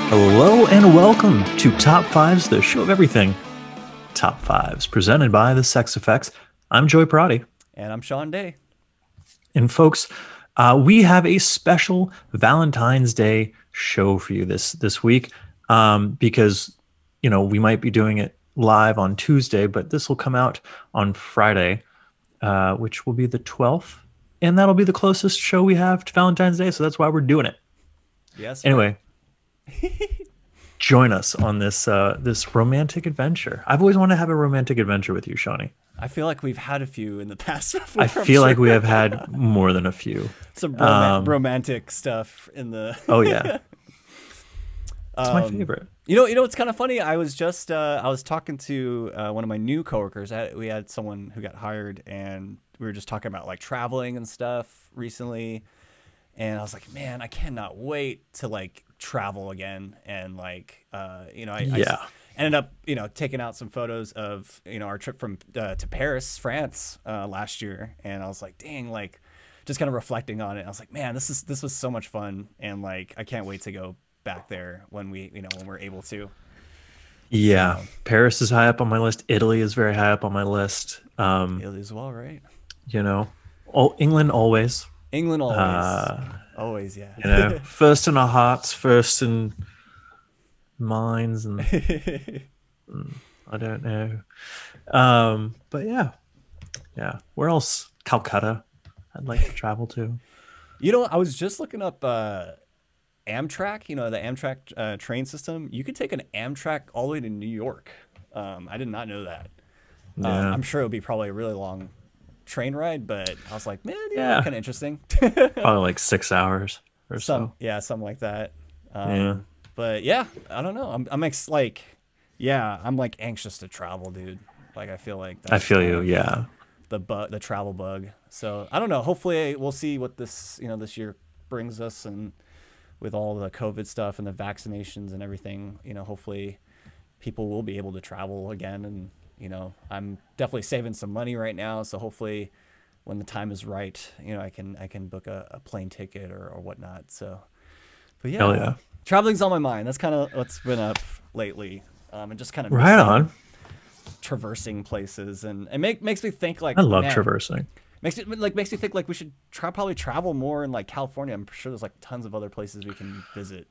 Hello and welcome to Top Fives, the show of everything Top Fives, presented by the Sex Effects. I'm Joey Parati. And I'm Sean Day. And folks, we have a special Valentine's Day show for you this week because, we might be doing it live on Tuesday, but this will come out on Friday, which will be the 12th. And that'll be the closest show we have to Valentine's Day. So that's why we're doing it. Yes. Anyway. Join us on this romantic adventure. I've always wanted to have a romantic adventure with you, Shawnee. I feel like we've had a few in the past before. I feel like we have had more than a few. Some romantic stuff in the. Oh yeah, it's my favorite. You know, it's kind of funny. I was just I was talking to one of my new coworkers. We had someone who got hired, and we were just talking about like traveling and stuff recently. And I was like, man, I cannot wait to like travel again. And like, I ended up, taking out some photos of, our trip from to Paris, France last year. And I was like, dang, like just kind of reflecting on it. I was like, man, this was so much fun. And like, I can't wait to go back there when when we're able to. Yeah. So, Paris is high up on my list. Italy is very high up on my list. Italy as well, right? England always. England always. Always, yeah. First in our hearts, first in minds, and I don't know. But yeah. Where else? Calcutta, I'd like to travel to. I was just looking up Amtrak. The Amtrak train system. You could take an Amtrak all the way to New York. I did not know that. Yeah. I'm sure it would be probably a really long train ride, but I was like, man, yeah, kind of interesting. Probably like 6 hours or so. Yeah, something like that. But yeah, I don't know. I'm like anxious to travel, dude. Like I feel like I feel you. Yeah. The travel bug. So I don't know. Hopefully we'll see what this this year brings us, and with all the COVID stuff and the vaccinations and everything, hopefully people will be able to travel again. And I'm definitely saving some money right now, so hopefully when the time is right, I can book a plane ticket or whatnot. So, but yeah, hell yeah, traveling's on my mind. That's kind of what's been up lately, and just kind of right on traversing places, and it makes me think like I love traversing. Makes me think like we should probably travel more in like California. I'm sure there's like tons of other places we can visit.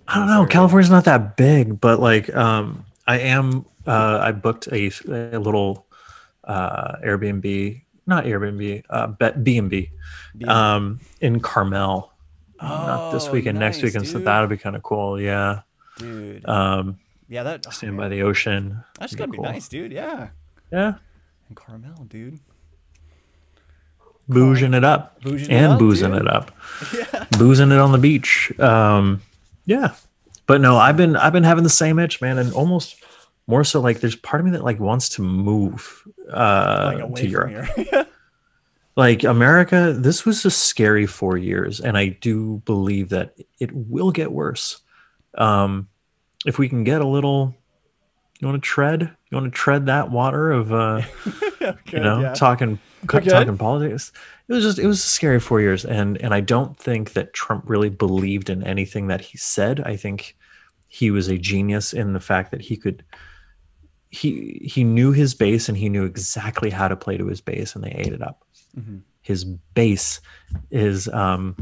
I don't know. California's not that big, but like I booked a little Airbnb, not Airbnb, B&B in Carmel. Not this weekend, nice, next weekend. Dude. So that'll be kind of cool. Yeah. Dude. Stand by the ocean. That's gonna be cool. Nice, dude. Yeah. Yeah. In Carmel, dude. Boozing it up. Boozing it up. Yeah. Boozing it on the beach. Yeah. But no, I've been having the same itch, man, and almost more so like there's part of me that like wants to move to Europe. Like America, this was a scary 4 years, and I do believe that it will get worse. If we can get a little, you want to tread that water of talking politics. It was a scary 4 years, and I don't think that Trump really believed in anything that he said. I think he was a genius in the fact that he knew his base, and he knew exactly how to play to his base, and they ate it up. Mm-hmm. His base is not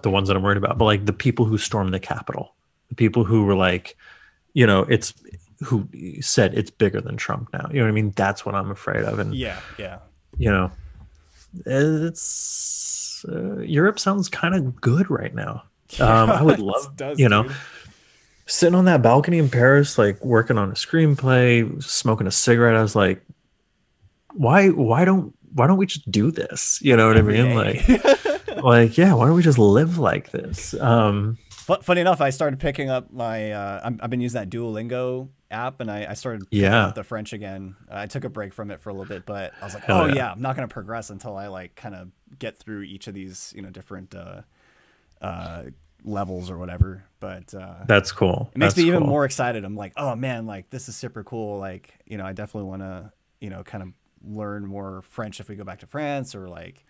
the ones that I'm worried about, but like the people who stormed the Capitol, the people who were like, who said it's bigger than Trump now. You know what I mean? That's what I'm afraid of. And yeah. It's Europe sounds kind of good right now. I would love, dude. Sitting on that balcony in Paris, like working on a screenplay, smoking a cigarette. I was like, why don't we just do this? You know what Every I mean? Day. Yeah, why don't we just live like this? Funny enough, I started picking up my. I've been using that Duolingo app, and I started picking up the French again. I took a break from it for a little bit, but I was like, I'm not going to progress until I like kind of get through each of these different levels or whatever. But that's cool. It makes me even more excited. I'm like, oh man, like this is super cool. Like I definitely want to kind of learn more French if we go back to France, or like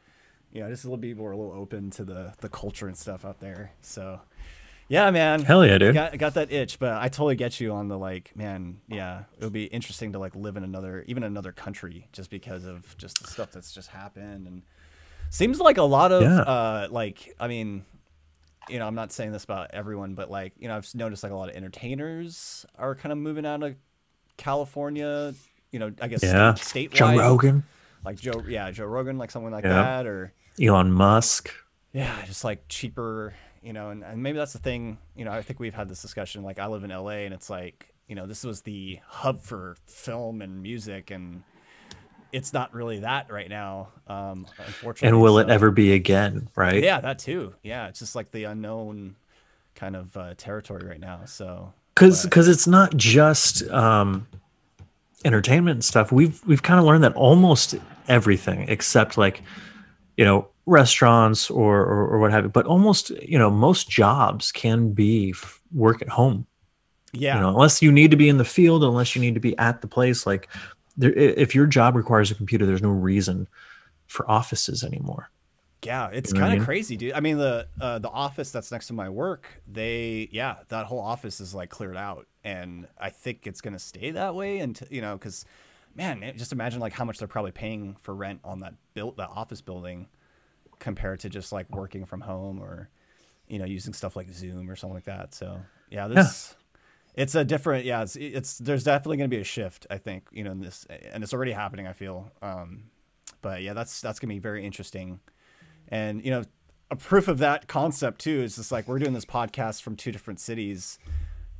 just a little bit more open to the culture and stuff out there. So Yeah, man. Hell yeah, dude. Got that itch, but I totally get you on the like, man, yeah, it would be interesting to like live in even another country just because of just the stuff that's just happened. And seems like a lot of like, I mean, you know, I'm not saying this about everyone, but like, you know, I've noticed like a lot of entertainers are kind of moving out of California, you know, I guess statewide. Joe Rogan. Like Joe Rogan, like someone like that, or Elon Musk. Yeah, just like cheaper, you know, and maybe that's the thing, you know, I think we've had this discussion, like I live in LA and it's like, you know, this was the hub for film and music and it's not really that right now, unfortunately. And will it ever be again, right? Yeah, that too. Yeah, it's just like the unknown kind of territory right now, so. Because it's not just entertainment and stuff. We've kind of learned that almost everything except like, you know, restaurants or what have you, but almost, you know, most jobs can be work at home. Yeah. You know, unless you need to be in the field, unless you need to be at the place, like if your job requires a computer, there's no reason for offices anymore. Yeah, it's kind of crazy, dude. I mean, the office that's next to my work, that whole office is like cleared out, and I think it's gonna stay that way until, you know, because man, just imagine like how much they're probably paying for rent on that office building compared to just like working from home or, you know, using stuff like Zoom or something like that. So yeah, it's a different, there's definitely going to be a shift, I think, you know, in this, and it's already happening, I feel. But yeah, that's going to be very interesting. And, you know, a proof of that concept too is just like we're doing this podcast from 2 different cities,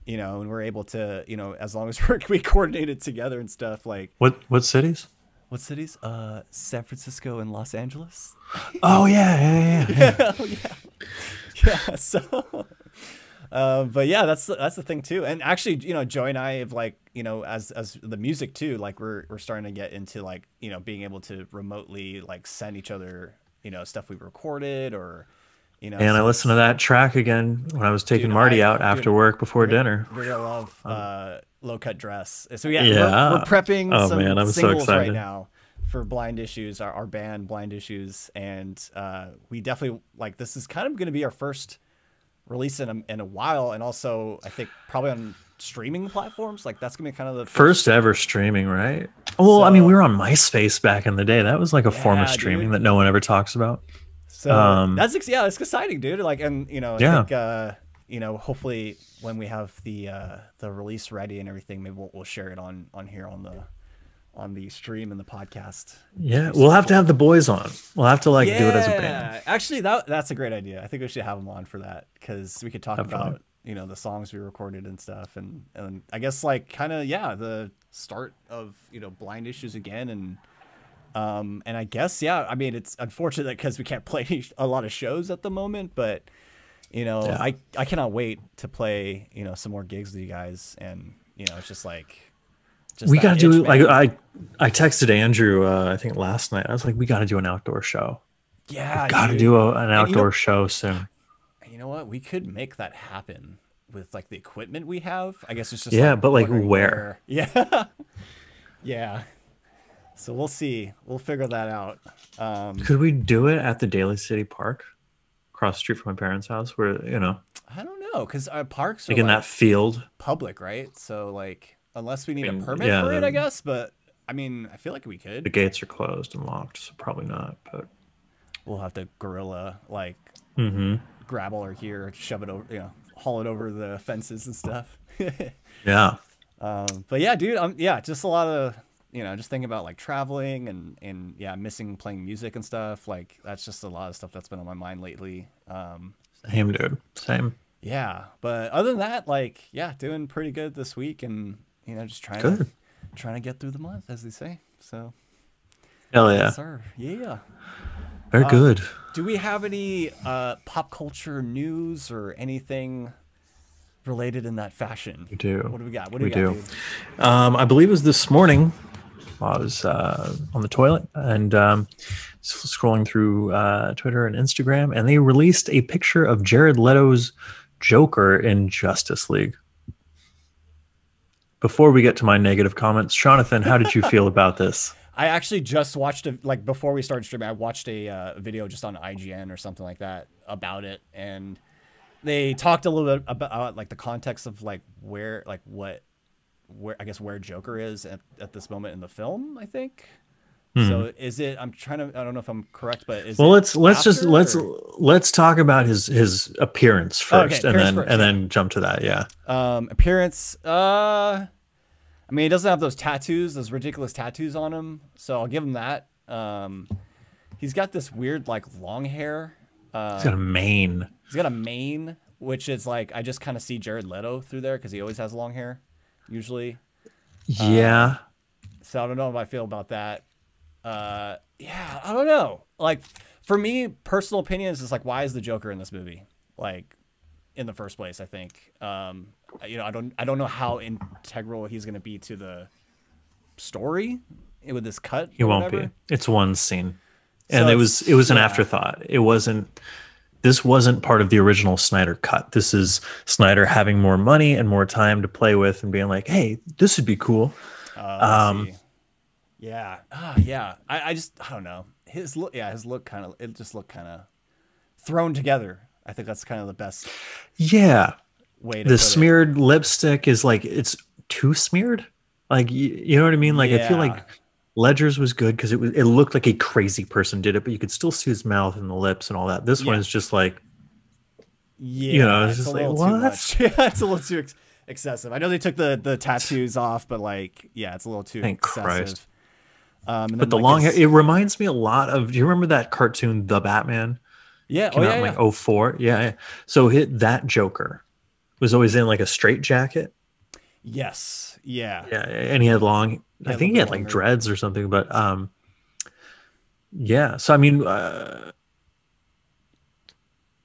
you know, and we're able to, you know, as long as we coordinated together and stuff. Like what cities? What cities? San Francisco and Los Angeles. Oh yeah. Yeah. So, but yeah, that's the thing too. And actually, you know, Joy and I have like, you know, as the music too, like we're starting to get into like, you know, being able to remotely like send each other, you know, stuff we recorded or, you know. And I listened to that track again when I was taking Marty out after work before dinner. We're gonna love Low Cut Dress. So yeah. We're prepping some singles right now for Blind Issues, our band Blind Issues, and we definitely like this is kind of going to be our first release in a while, and also I think probably on streaming platforms. Like that's gonna be kind of the first ever streaming, right? Well, so, I mean, we were on MySpace back in the day. That was like a form of streaming that no one ever talks about. So that's it's exciting, dude. Like, and you know, I think you know, hopefully when we have the release ready and everything, maybe we'll share it on here on the stream and the podcast. Yeah, we'll have to have the boys on. We'll have to like do it as a band. Actually, that's a great idea. I think we should have them on for that because we could talk about you know the songs we recorded and stuff, and I guess like kind of the start of, you know, Blind Issues again, and I guess I mean it's unfortunate because we can't play a lot of shows at the moment, but you know I cannot wait to play, you know, some more gigs with you guys, and you know it's just like. We got to do like I texted Andrew I think last night. I was like, we got to do an outdoor show. Yeah, got to do an outdoor show soon. You know what? We could make that happen with like the equipment we have. I guess it's just but like where? Yeah, yeah. So we'll see. We'll figure that out. Could we do it at the Daly City Park, across the street from my parents' house? Where, you know, I don't know, because our parks are like in that field, public, right? So like. Unless we need a permit for it, I guess. But I mean, I feel like we could. The gates are closed and locked, so probably not. But we'll have to guerrilla like gravel or here, shove it over, you know, haul it over the fences and stuff. Yeah. But yeah, dude, just a lot of, you know, just thinking about like traveling and missing playing music and stuff. Like that's just a lot of stuff that's been on my mind lately. Same, dude. Same. Yeah, but other than that, like, doing pretty good this week, and you know, just trying to get through the month, as they say. So, hell yeah, yes, sir. Yeah, very good. Do we have any pop culture news or anything related in that fashion? We do. What do we got? What do we got, dude? I believe it was this morning. I was on the toilet and scrolling through Twitter and Instagram, and they released a picture of Jared Leto's Joker in Justice League. Before we get to my negative comments, Jonathan, how did you feel about this? I actually just watched like before we started streaming, I watched a video just on IGN or something like that about it, and they talked a little bit about like the context of like where like where I guess where Joker is at this moment in the film, I think. Hmm. So is it? I don't know if I'm correct, but is Well, it let's just after? Or? let's talk about his appearance Oh, okay, first, and appearance first. Yeah. then jump to that. Yeah. Appearance. I mean, he doesn't have those tattoos, those ridiculous tattoos on him, so I'll give him that. He's got this weird like long hair. He's got a mane. He's got a mane, which is like I just kind of see Jared Leto through there because he always has long hair, usually. Yeah. So I don't know how I feel about that. Yeah, I don't know. Like for me, personal opinions is like, why is the Joker in this movie? Like in the first place, I think. I don't know how integral he's going to be to the story with this cut. He won't whatever. be. It's one scene, So and it was an yeah. afterthought. It wasn't. This wasn't part of the original Snyder cut. This is Snyder having more money and more time to play with, and being like, "Hey, this would be cool." I see. Yeah. Yeah. I don't know. His look kind of, it just looked kind of thrown together. I think that's kind of the best Yeah, way to the put smeared lipstick is like it's too smeared. Like you know what I mean? it. Like I feel Yeah. like Ledger's was good because it looked like a crazy person did it, but you could still see his mouth and the lips and all that. This one Yeah. is just like, Yeah. it's It's a just like little what? too much. Yeah. It's a little too excessive. I know they took the tattoos off, but like, yeah, it's a little too Thank excessive. Christ. And But then the like long hair, it reminds me a lot of. Do you remember that cartoon, The Batman? yeah. Oh Came out yeah. in Yeah. like '04. Yeah, yeah. So that Joker was always in like a straight jacket. Yes. Yeah. Yeah, and he had long. He I had a think little he bit had like longer. dreads or something. But yeah. So I mean,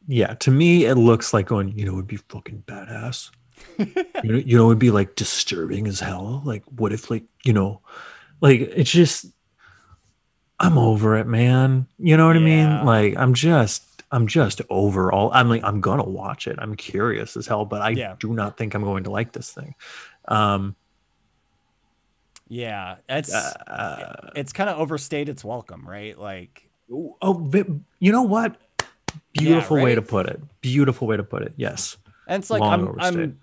yeah. To me, it looks like going. It'd be fucking badass. It'd be like disturbing as hell. Like, what if like it's just. I'm over it, man. You know what I mean? Yeah. Like, I'm just over all. I'm like, I'm gonna watch it. I'm curious as hell, but I Yeah. do not think I'm going to like this thing. Um, Yeah. It's kind of overstayed its welcome, right? Like, you know what? yeah, Beautiful way to right. put it. Beautiful way to put it. Yes, And it's like long overstayed.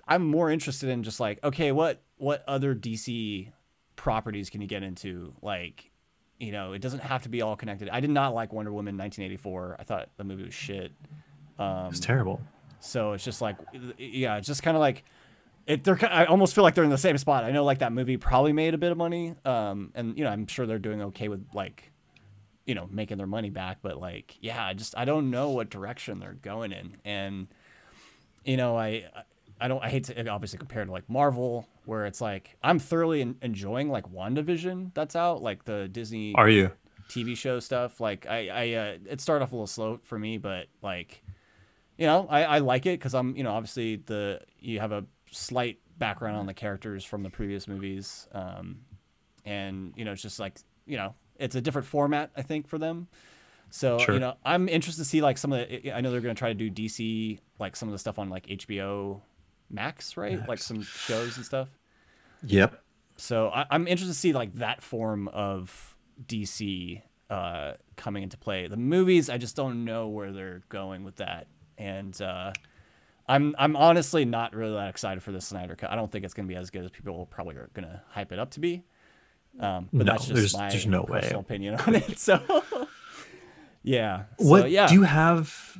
I'm more interested in just like, okay, what other DC properties can you get into? Like, it doesn't have to be all connected. I did not like Wonder Woman 1984. I thought the movie was shit. It's terrible. So it's just like, yeah, it's just kind of like I almost feel like they're in the same spot. I know like that movie probably made a bit of money. And I'm sure they're doing okay with like, making their money back, but like, yeah, I don't know what direction they're going in. And, I hate to obviously compare to like Marvel, where it's like I'm thoroughly enjoying like WandaVision that's out, like the Disney Are you? TV show stuff. Like it started off a little slow for me, but like, I like it because I'm, obviously you have a slight background on the characters from the previous movies, and it's just like it's a different format I think for them. So Sure. I'm interested to see like some of the. I know they're going to try to do DC like some of the stuff on like HBO Max, right? Like Max. some shows and stuff. Yep. So I'm interested to see like that form of DC coming into play. The movies, I just don't know where they're going with that, and I'm honestly not really that excited for the Snyder Cut. I don't think it's going to be as good as people probably are going to hype it up to be. But No, that's just my there's no way. personal opinion on it. So yeah. What So yeah. do you have?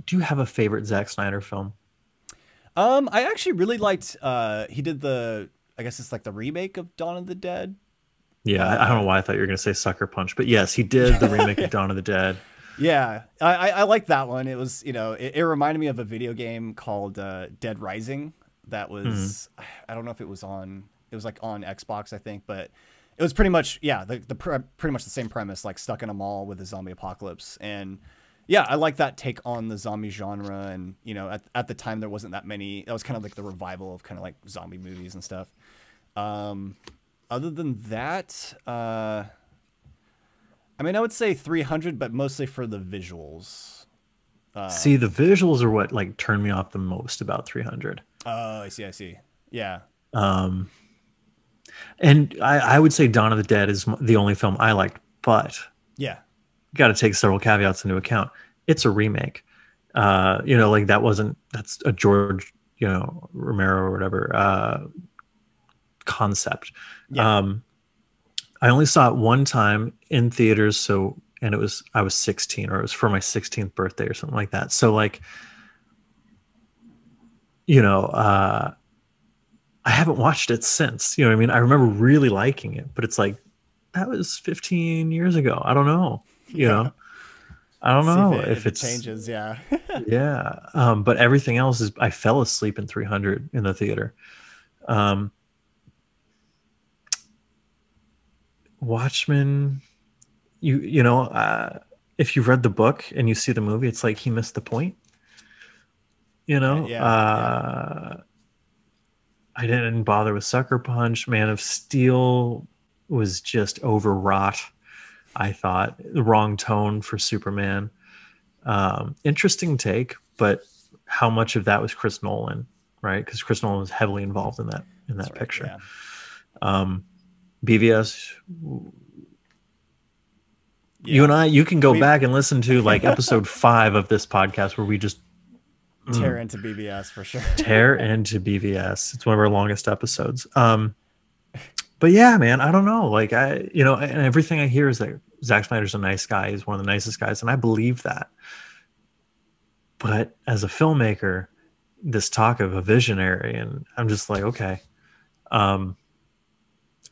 Do you have a favorite Zack Snyder film? I actually really liked. He did I guess it's like the remake of Dawn of the Dead. Yeah, I don't know why I thought you were going to say Sucker Punch, but yes, he did the remake of Dawn of the Dead. Yeah, I like that one. It was, it reminded me of a video game called Dead Rising. That was, I don't know if it was like on Xbox, I think, but it was pretty much, yeah, pretty much the same premise, like stuck in a mall with a zombie apocalypse. And yeah, I like that take on the zombie genre. And, at the time there wasn't that many, that was kind of like the revival of kind of like zombie movies and stuff. Other than that, I mean, I would say 300, but mostly for the visuals. See, the visuals are what like turned me off the most about 300. Oh, I see. Yeah. And I would say Dawn of the Dead is the only film I liked, but Yeah. got to take several caveats into account. It's a remake. You know, like that's a George, you know, Romero or whatever concept. Yeah. I only saw it one time in theaters, so and I was 16, or it was for my 16th birthday or something like that. So like, you know, I haven't watched it since. You know what I mean? I remember really liking it, but it's like that was 15 years ago. I don't know. You Yeah. know, I don't See know if if it it's changes. Yeah. yeah. But everything else is I fell asleep in 300 in the theater. Um, Watchmen, you know, if you've read the book and you see the movie, it's like he missed the point. You know, Yeah. Yeah. I didn't bother with Sucker Punch. Man of Steel was just overwrought. I thought the wrong tone for Superman. Interesting take, but how much of that was Chris Nolan, right? Because Chris Nolan was heavily involved in That's that right. picture. Yeah. BVS, you and Yeah. I, you can go We've back and listen to like episode 5 of this podcast where we just tear into BBS for sure. tear into BVS. It's one of our longest episodes. But yeah, man, I don't know. Like you know, and everything I hear is that Zack Snyder's a nice guy. He's one of the nicest guys, and I believe that. But as a filmmaker, this talk of a visionary, and I'm just like, okay, um,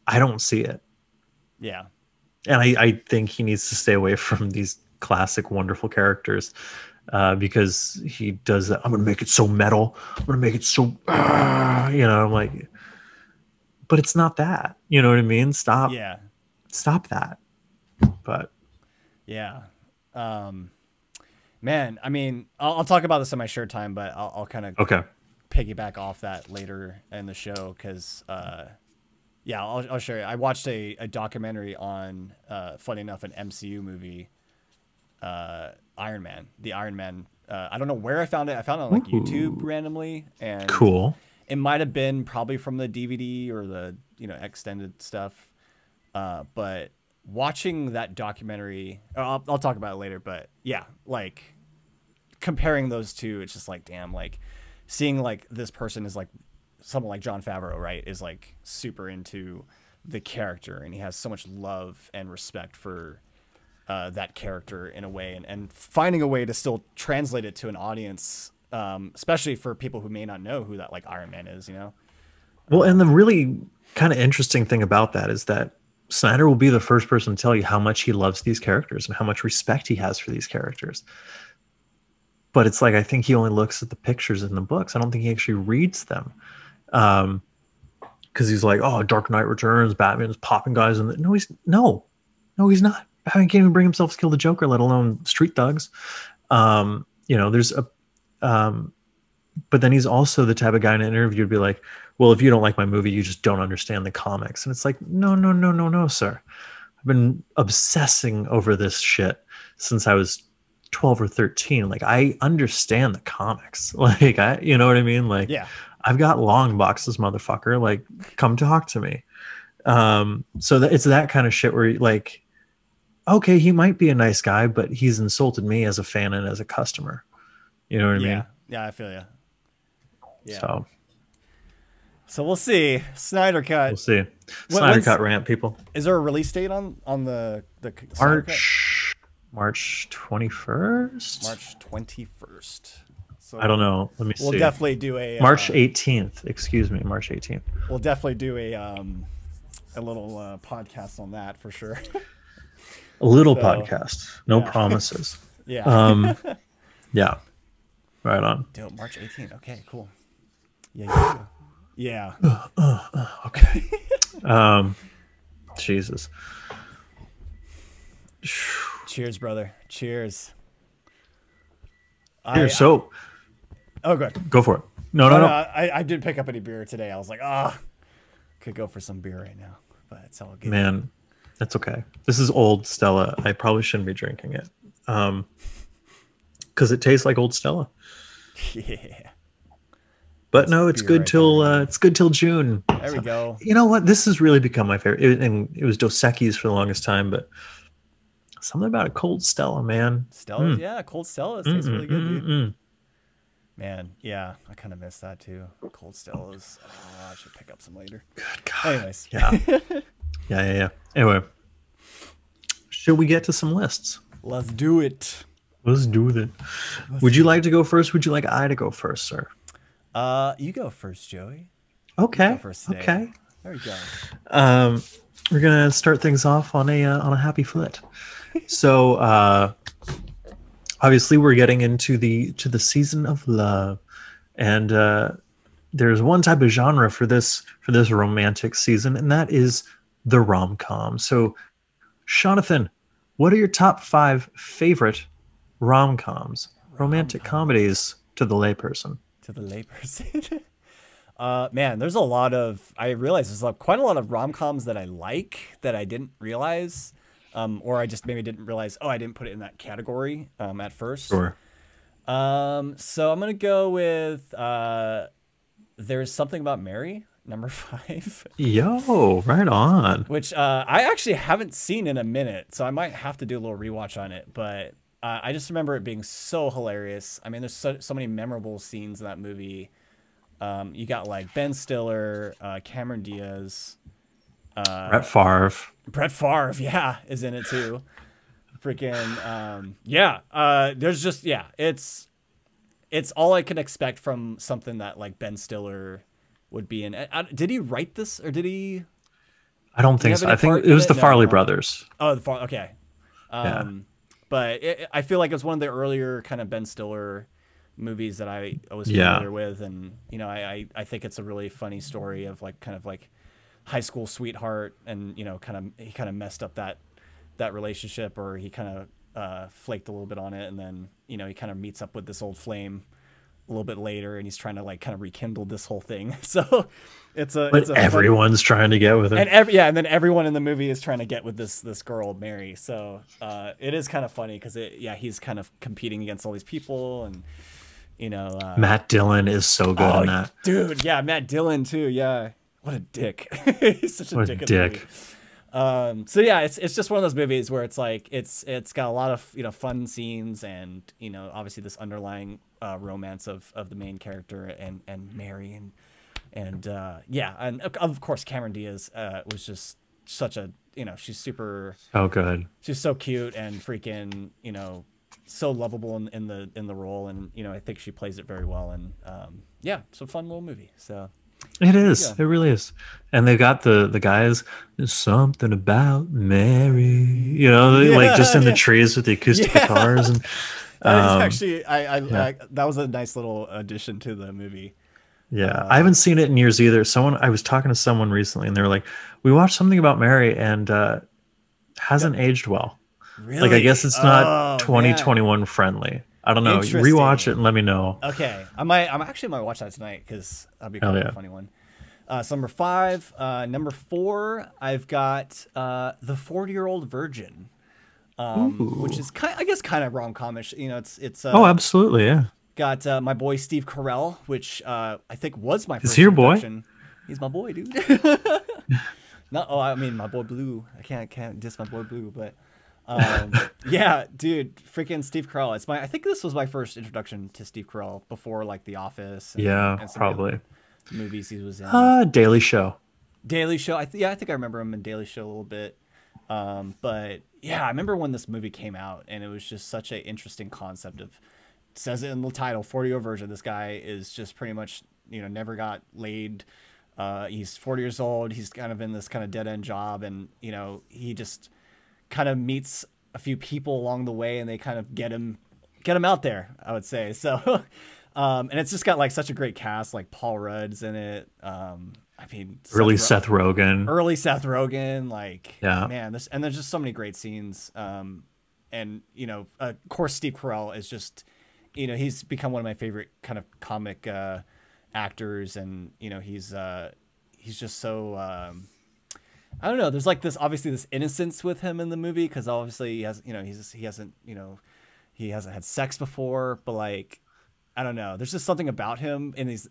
I don't see it, Yeah. and I think he needs to stay away from these classic, wonderful characters because he does that. I'm gonna make it so metal. I'm gonna make it so, you know. I'm like, but it's not that. You know what I mean? Yeah. Stop that. But Yeah. Um, Man, I mean, I'll talk about this in my short time, but I'll kind of okay, piggyback off that later in the show because, yeah, I'll show you. I watched a documentary on, funny enough, an MCU movie, Iron Man, the Iron Man. I don't know where I found it. I found it on like YouTube randomly, and cool. it might have been probably from the DVD or the extended stuff. But watching that documentary, I'll talk about it later. But yeah, like comparing those two, it's just like damn, like seeing like this person is like someone like Jon Favreau, right? Is like super into the character, and he has so much love and respect for that character in a way, and finding a way to still translate it to an audience, especially for people who may not know who that like Iron Man is, you know? Well, and the really kind of interesting thing about that is that Snyder will be the first person to tell you how much he loves these characters and how much respect he has for these characters. But it's like I think he only looks at the pictures in the books. I don't think he actually reads them. Because he's like, oh, Dark Knight Returns, Batman's popping guys, and no, he's not. Batman can't even bring himself to kill the Joker, let alone street thugs. You know, there's a, but then he's also the type of guy in an interview would be like, well, if you don't like my movie, you just don't understand the comics. And it's like, no, sir. I've been obsessing over this shit since I was 12 or 13. Like, I understand the comics. Like, you know what I mean? Like, Yeah. I've got long boxes, motherfucker. Like, come talk to me. So it's that kind of shit where like, okay, he might be a nice guy, but he's insulted me as a fan and as a customer. You know what I mean? Yeah, I feel you. Yeah. So we'll see. Snyder Cut. We'll see. Snyder Cut rant, people. Is there a release date on the March 21st? March 21st. So I don't know. Let me see. We'll definitely do a March 18th. Excuse me, March 18th. We'll definitely do a little podcast on that for sure. A little podcast. No promises. Yeah. Yeah. Right on. Do it March 18th. Okay, cool. Yeah. Okay. Jesus. Cheers, brother. Cheers. So. Oh, good. Go for it. No. I didn't pick up any beer today. I was like, could go for some beer right now, but it's all good. Man, that's okay. This is old Stella. I probably shouldn't be drinking it. Because it tastes like old Stella. Yeah. But no, it's good till June. There we go. You know what? This has really become my favorite. And it was Dos Equis for the longest time, but Something about a cold Stella, man. Stella's, Mm, yeah, cold Stella's mm, tastes mm, really good, mm, dude. mm. Man, yeah, I kind of miss that too. Cold Stella's. Oh, I should pick up some later. Good God. Anyways, Yeah. Yeah, yeah, yeah. Anyway, should we get to some lists? let's do it. Let's do that. Let's Would you do like to go first? Would you like I to go first, sir? You go first, Joey. You go Okay. first today. Okay. There we go. Um, we're gonna start things off on a happy foot. So, obviously, we're getting into the season of love, and there's one type of genre for this romantic season, and that is the rom-com. So, Jonathan, what are your top 5 favorite rom-coms, romantic Rom-com comedies to the layperson? to the layperson. Man, there's a lot of. I realize there's quite a lot of rom-coms that I like that I didn't realize, or I just maybe didn't realize. Oh, I didn't put it in that category at first. Sure. So I'm gonna go with There's Something About Mary, number 5. Yo, right on. Which I actually haven't seen in a minute, so I might have to do a little rewatch on it. But I just remember it being so hilarious. I mean, there's so many memorable scenes in that movie. You got like Ben Stiller, Cameron Diaz, Brett Favre. Brett Favre, yeah, is in it too. Freaking yeah. There's just it's all I can expect from something that like Ben Stiller would be in. Did he write this or did he? I don't Did he think have so. any I think part it in was the Farley No. brothers. Oh, the Farley. Okay. Yeah. But I feel like it's one of the earlier kind of Ben Stiller movies that I was Yeah. familiar with, and I think it's a really funny story of like kind of like high school sweetheart, and he kind of messed up that relationship, or he kind of flaked a little bit on it, and then he kind of meets up with this old flame a little bit later, and he's trying to like kind of rekindle this whole thing. So it's a Everyone's trying to get with it. and then everyone in the movie is trying to get with this girl Mary. So it is kind of funny because he's kind of competing against all these people, and Matt Dillon is so good in that. dude. Yeah, Matt Dillon too. Yeah, what a dick. He's such a What a dick. In dick. the movie. So yeah, it's just one of those movies where it's like it's got a lot of fun scenes, and obviously this underlying romance of the main character and Mary, and of course Cameron Diaz was just such a she's super she's so cute and freaking so lovable in the role, and I think she plays it very well, and it's a fun little movie. So It is. It really is. And they've got the guys. There's something about Mary. Like just in the trees with the acoustic guitars, and that is actually I that was a nice little addition to the movie. yeah, I haven't seen it in years either. I was talking to someone recently, and they were like, "We watched something about Mary, and hasn't aged well. Really? Like, I guess it's not 2021 friendly. I don't know. Interesting. Rewatch it and let me know." Okay, I actually might watch that tonight because that'd be kind of a funny one. So number 5, number 4, I've got The 40-Year-Old Virgin, which is kind of rom-comish. It's Oh, absolutely, yeah. got my boy Steve Carell, which I think was my first Is he your boy? introduction. He's my boy, dude. I mean my boy Blue. I can't diss my boy Blue, but yeah, dude, freaking Steve Carell. I think this was my first introduction to Steve Carell before like The Office. And some Probably. of the movies he was in. Daily Show. Daily Show. I think I remember him in Daily Show a little bit. But yeah, I remember when this movie came out, and it was just such an interesting concept of. It says it in the title, 40-year virgin. This guy is just pretty much never got laid. He's 40 years old. He's kind of in this kind of dead end job, and he just kind of meets a few people along the way, and they kind of get him out there, I would say. So and it's just got like such a great cast, like Paul Rudd's in it. I mean, Seth Rogen. Early Seth Rogen, like, yeah, man, there's just so many great scenes. And of course Steve Carell is just he's become one of my favorite kind of comic actors, and he's just so I don't know. There's like this obviously this innocence with him in the movie, because obviously he has he hasn't had sex before, but like I don't know. There's just something about him, and he's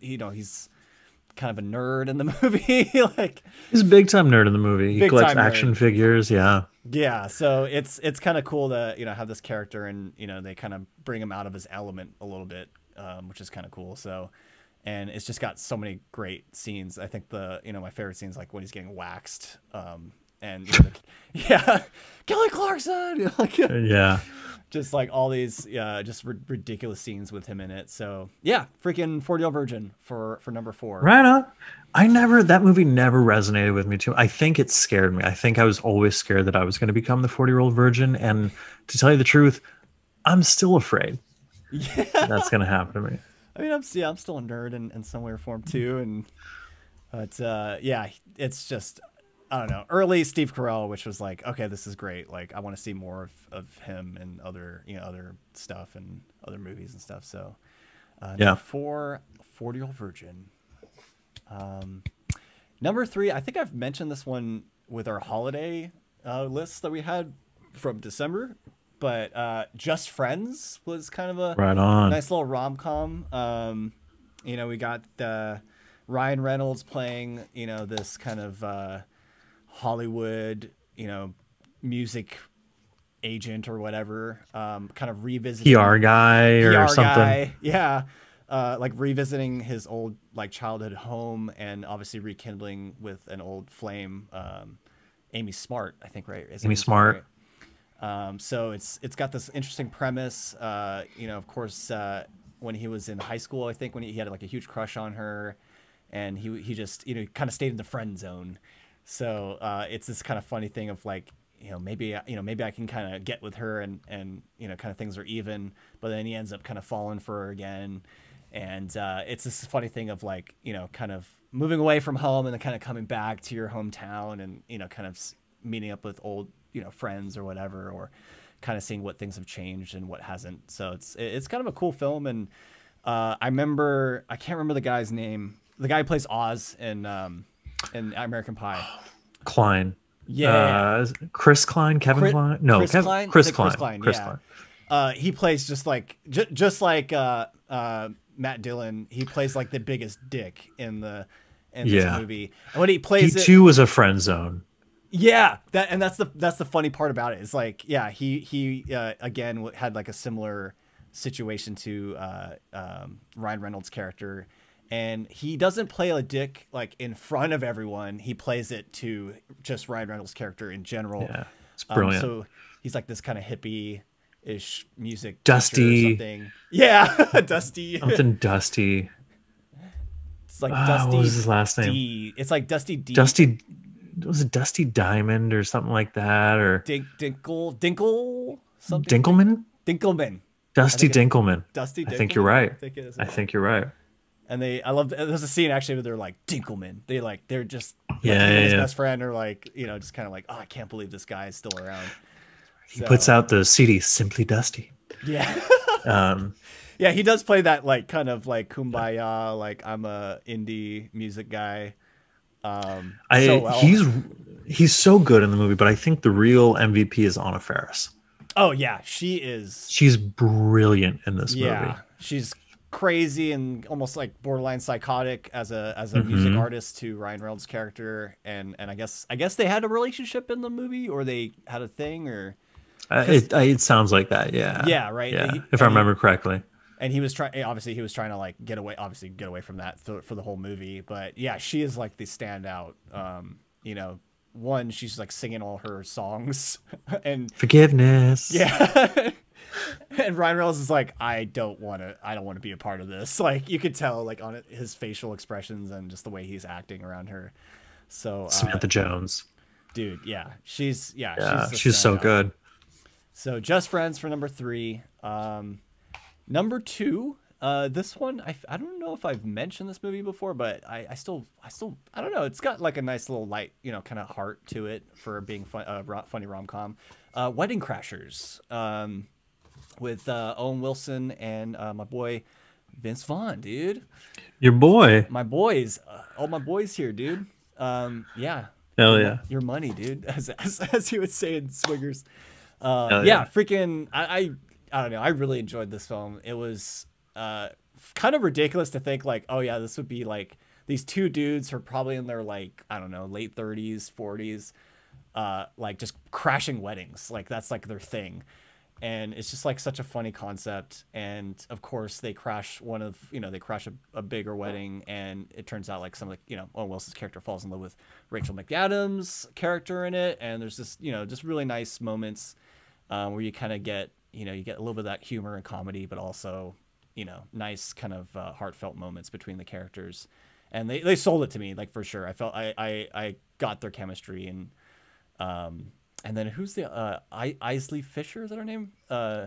kind of a nerd in the movie. Like he's a big time nerd in the movie. He collects action figures. Yeah. Yeah, so it's kind of cool to have this character, and they kind of bring him out of his element a little bit, which is kind of cool. So, and it's just got so many great scenes. I think my favorite scenes like when he's getting waxed, and yeah, Kelly Clarkson, like Yeah. just like all these just ridiculous scenes with him in it. So yeah, freaking 40-Year-Old Virgin for number 4. Right on. That movie never resonated with me too. I think it scared me. I think I was always scared that I was going to become the 40-year-old virgin. And to tell you the truth, I'm still afraid Yeah, that's going to happen to me. I mean, I'm still a nerd in some way or form too, but yeah, it's just I don't know, early Steve Carell, which was like, okay, this is great. Like, I want to see more of him and other stuff and other movies and stuff. So, Yeah. 4, 40-Year-Old Virgin. Number 3, I think I've mentioned this one with our holiday list that we had from December, but Just Friends was kind of a Right on. nice little rom-com. We got Ryan Reynolds playing, this kind of Hollywood, music agent or whatever, kind of revisiting PR guy or PR something. guy. Yeah. Like revisiting his old like childhood home and obviously rekindling with an old flame. Amy Smart, I think, right? Amy Smart. Right? So it's got this interesting premise. Of course, when he was in high school, I think when he had like a huge crush on her, and he just kind of stayed in the friend zone. So it's this kind of funny thing of like, maybe I can kind of get with her and kind of things are even, but then he ends up kind of falling for her again. And it's this funny thing of like, kind of moving away from home and then kind of coming back to your hometown and, kind of meeting up with old, friends or whatever, or kind of seeing what things have changed and what hasn't. So it's kind of a cool film. And I can't remember the guy's name. The guy who plays Oz in American Pie. Klein. Yeah. Chris Klein, Kevin Klein? No, Chris Klein. Chris Klein. Chris Klein. He plays just like Matt Dillon. He plays like the biggest dick in this movie. And when he plays he too was a friend zone. Yeah, that's the funny part about it. It's like, yeah, he again had like a similar situation to Ryan Reynolds' character, and he doesn't play a dick like in front of everyone. He plays it to just Ryan Reynolds' character in general. Yeah, it's brilliant. So he's like this kind of hippie-ish music Dusty. or something. Yeah, Dusty. Something Dusty. It's like Dusty. What was his last name? D. It's like Dusty D. Dusty. Was it Dusty Diamond or something like that? Or Dinkle something? Dinkelman? Dusty Dinkelman. Dusty Dinkelman? I think you're right. I think you're right. And I love, there's a scene actually where they're like, Dinkelman. They're just, his best friend are like, just kind of like, oh, I can't believe this guy is still around. He puts out the CD, Simply Dusty. Yeah. Yeah, he does play that like kind of like kumbaya, like I'm a indie music guy. So well. He's so good in the movie, but I think the real MVP is Anna Faris. Oh yeah, she's brilliant in this movie. Yeah, she's crazy and almost like borderline psychotic as a music artist to Ryan Reynolds' character, and I guess they had a relationship in the movie, or they had a thing, or it sounds like that. Yeah, right. Yeah, if I remember correctly. And he was trying to like get away from that for the whole movie. But yeah, she is like the standout. One, she's like singing all her songs and Forgiveness. Yeah. And Ryan Reynolds is like, I don't want to be a part of this. Like you could tell like on his facial expressions and just the way he's acting around her. So Samantha Jones. Dude, yeah. She's so good. So Just Friends for number 3. Number 2, this one, I don't know if I've mentioned this movie before, but I still I don't know. It's got like a nice little light, kind of heart to it for being funny rom-com. Wedding Crashers, with Owen Wilson and my boy Vince Vaughn, dude. Your boy. My boys, all my boys here, dude. Yeah. Hell yeah. Your money, dude, as he would say in Swingers. Yeah, freaking I don't know. I really enjoyed this film. It was kind of ridiculous to think like, oh yeah, this would be like these two dudes who are probably in their like, I don't know, late 30s, 40s, like just crashing weddings. Like that's like their thing. And it's just like such a funny concept. And of course they crash they crash a bigger wedding, and it turns out like some of Owen Wilson's character falls in love with Rachel McAdams' character in it. And there's this, just really nice moments where you kind of get, you get a little bit of that humor and comedy, but also, nice kind of heartfelt moments between the characters. And they sold it to me, like, for sure. I felt I got their chemistry. And then who's the Isley Fisher? Is that her name? I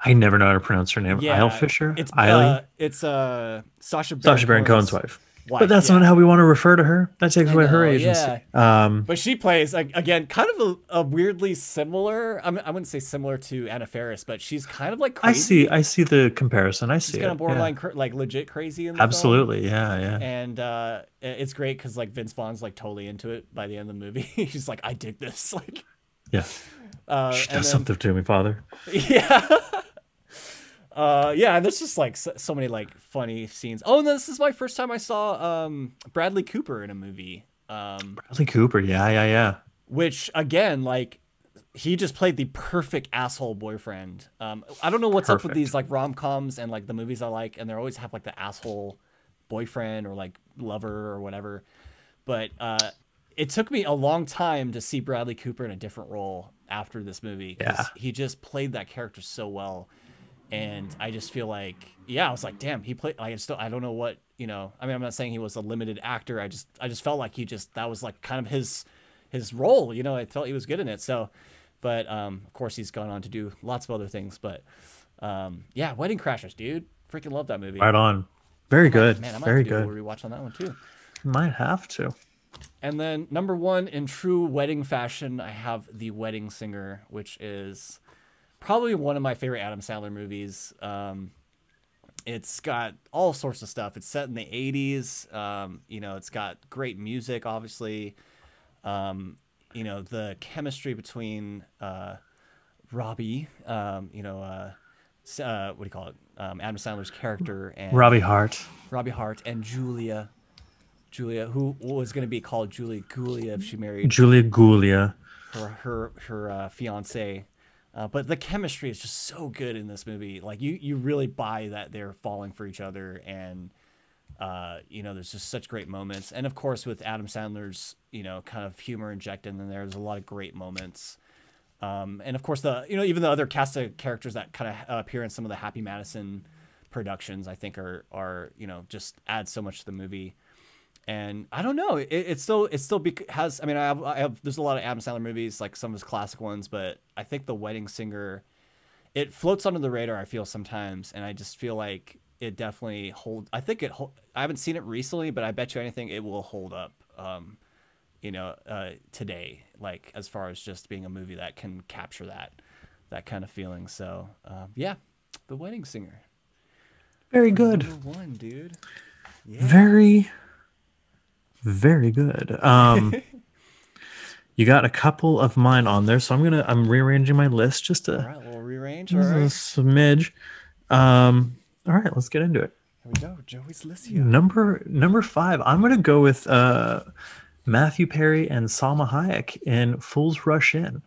never know how to pronounce her name. Yeah, Isle Fisher? Eiley? It's Sacha Sacha Baron Cohen's wife. Wife, but that's not how we want to refer to her. That takes away her agency. Yeah. But she plays, like, again, kind of a weirdly similar. I wouldn't say similar to Anna Faris, but she's kind of like crazy. I see the comparison. She's kind of borderline, like legit crazy in the Absolutely, film. Yeah. And it's great because like Vince Vaughn's like totally into it by the end of the movie. He's like, I dig this. Like, yeah. She does something to me, Father. Yeah. Yeah, there's just like so many like funny scenes. Oh, and this is my first time I saw Bradley Cooper in a movie. Bradley Cooper, yeah. Which again, like, he just played the perfect asshole boyfriend. I don't know what's up with these like rom-coms and like the movies I like, and they always have like the asshole boyfriend or like lover or whatever. But it took me a long time to see Bradley Cooper in a different role after this movie, because he just played that character so well. And I just feel like, I was like, damn, he played. I don't know what, I mean, I'm not saying he was a limited actor. I just felt like that was like kind of his role. I felt he was good in it. So, but of course he's gone on to do lots of other things. But Wedding Crashers, dude, freaking love that movie. Right on, very good, man. I might very have to good. Do a rewatch on that one too. Might have to. And then number one, in true wedding fashion, I have The Wedding Singer, which is probably one of my favorite Adam Sandler movies. It's got all sorts of stuff. It's set in the 80s. It's got great music, obviously. The chemistry between Robbie, what do you call it? Adam Sandler's character and Robbie Hart and Julia, who was going to be called Julia Gulia if she married Julia Gulia, her fiance. But the chemistry is just so good in this movie. Like you really buy that they're falling for each other, and there's just such great moments. And of course, with Adam Sandler's kind of humor injected in there, there's a lot of great moments. And of course, even the other cast of characters that kind of appear in some of the Happy Madison productions, I think are just add so much to the movie. And I don't know, it still has. I mean, I have. There's a lot of Adam Sandler movies, like some of his classic ones, but I think The Wedding Singer, it floats under the radar, I feel sometimes, and I just feel like it definitely hold. I think I haven't seen it recently, but I bet you anything it will hold up. Today, like as far as just being a movie that can capture that kind of feeling. So, The Wedding Singer. Very good. Number one, dude. Yeah. Very. Very good. You got a couple of mine on there, so I'm rearranging my list just to. All right, we'll rearrange. All right. A smidge. All right, let's get into it. Here we go. Joey's list here. Number 5. I'm gonna go with Matthew Perry and Salma Hayek in Fools Rush In.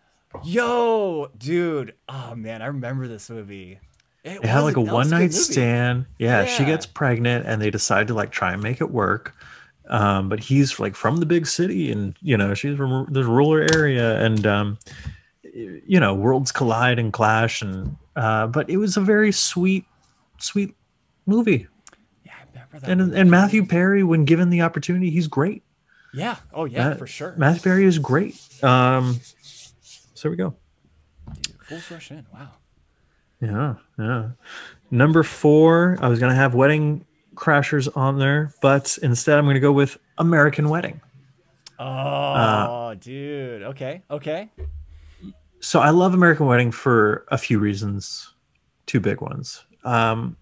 Yo, dude. Oh man, I remember this movie. It had like a one night stand. Yeah, she gets pregnant and they decide to like try and make it work. But he's like from the big city, and she's from the rural area, and worlds collide and clash, and but it was a very sweet movie. Yeah, I remember that. And Matthew Perry, when given the opportunity, he's great. Yeah. Oh yeah, for sure. Matthew Perry is great. So here we go. Dude, Fools Rush In. Wow. Yeah. Number 4, I was gonna have Wedding Crashers on there, but instead I'm going to go with American Wedding. Oh, dude. Okay. So I love American Wedding for a few reasons. 2 big ones. One,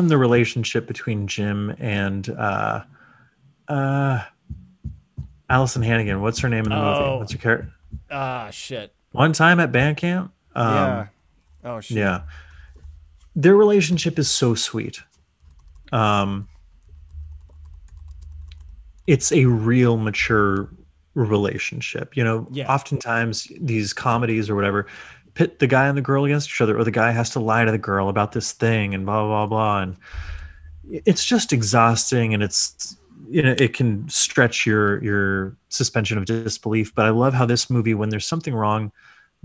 the relationship between Jim and Allison Hannigan. What's her name in the movie? What's her character? Shit. One time at band camp. Yeah. Oh, shit. Yeah. Their relationship is so sweet. It's a real mature relationship. You know, Yeah. oftentimes these comedies or whatever pit the guy and the girl against each other, or the guy has to lie to the girl about this thing and blah blah blah, and it's just exhausting, and it's, you know, it can stretch your suspension of disbelief. But I love how this movie, when there's something wrong,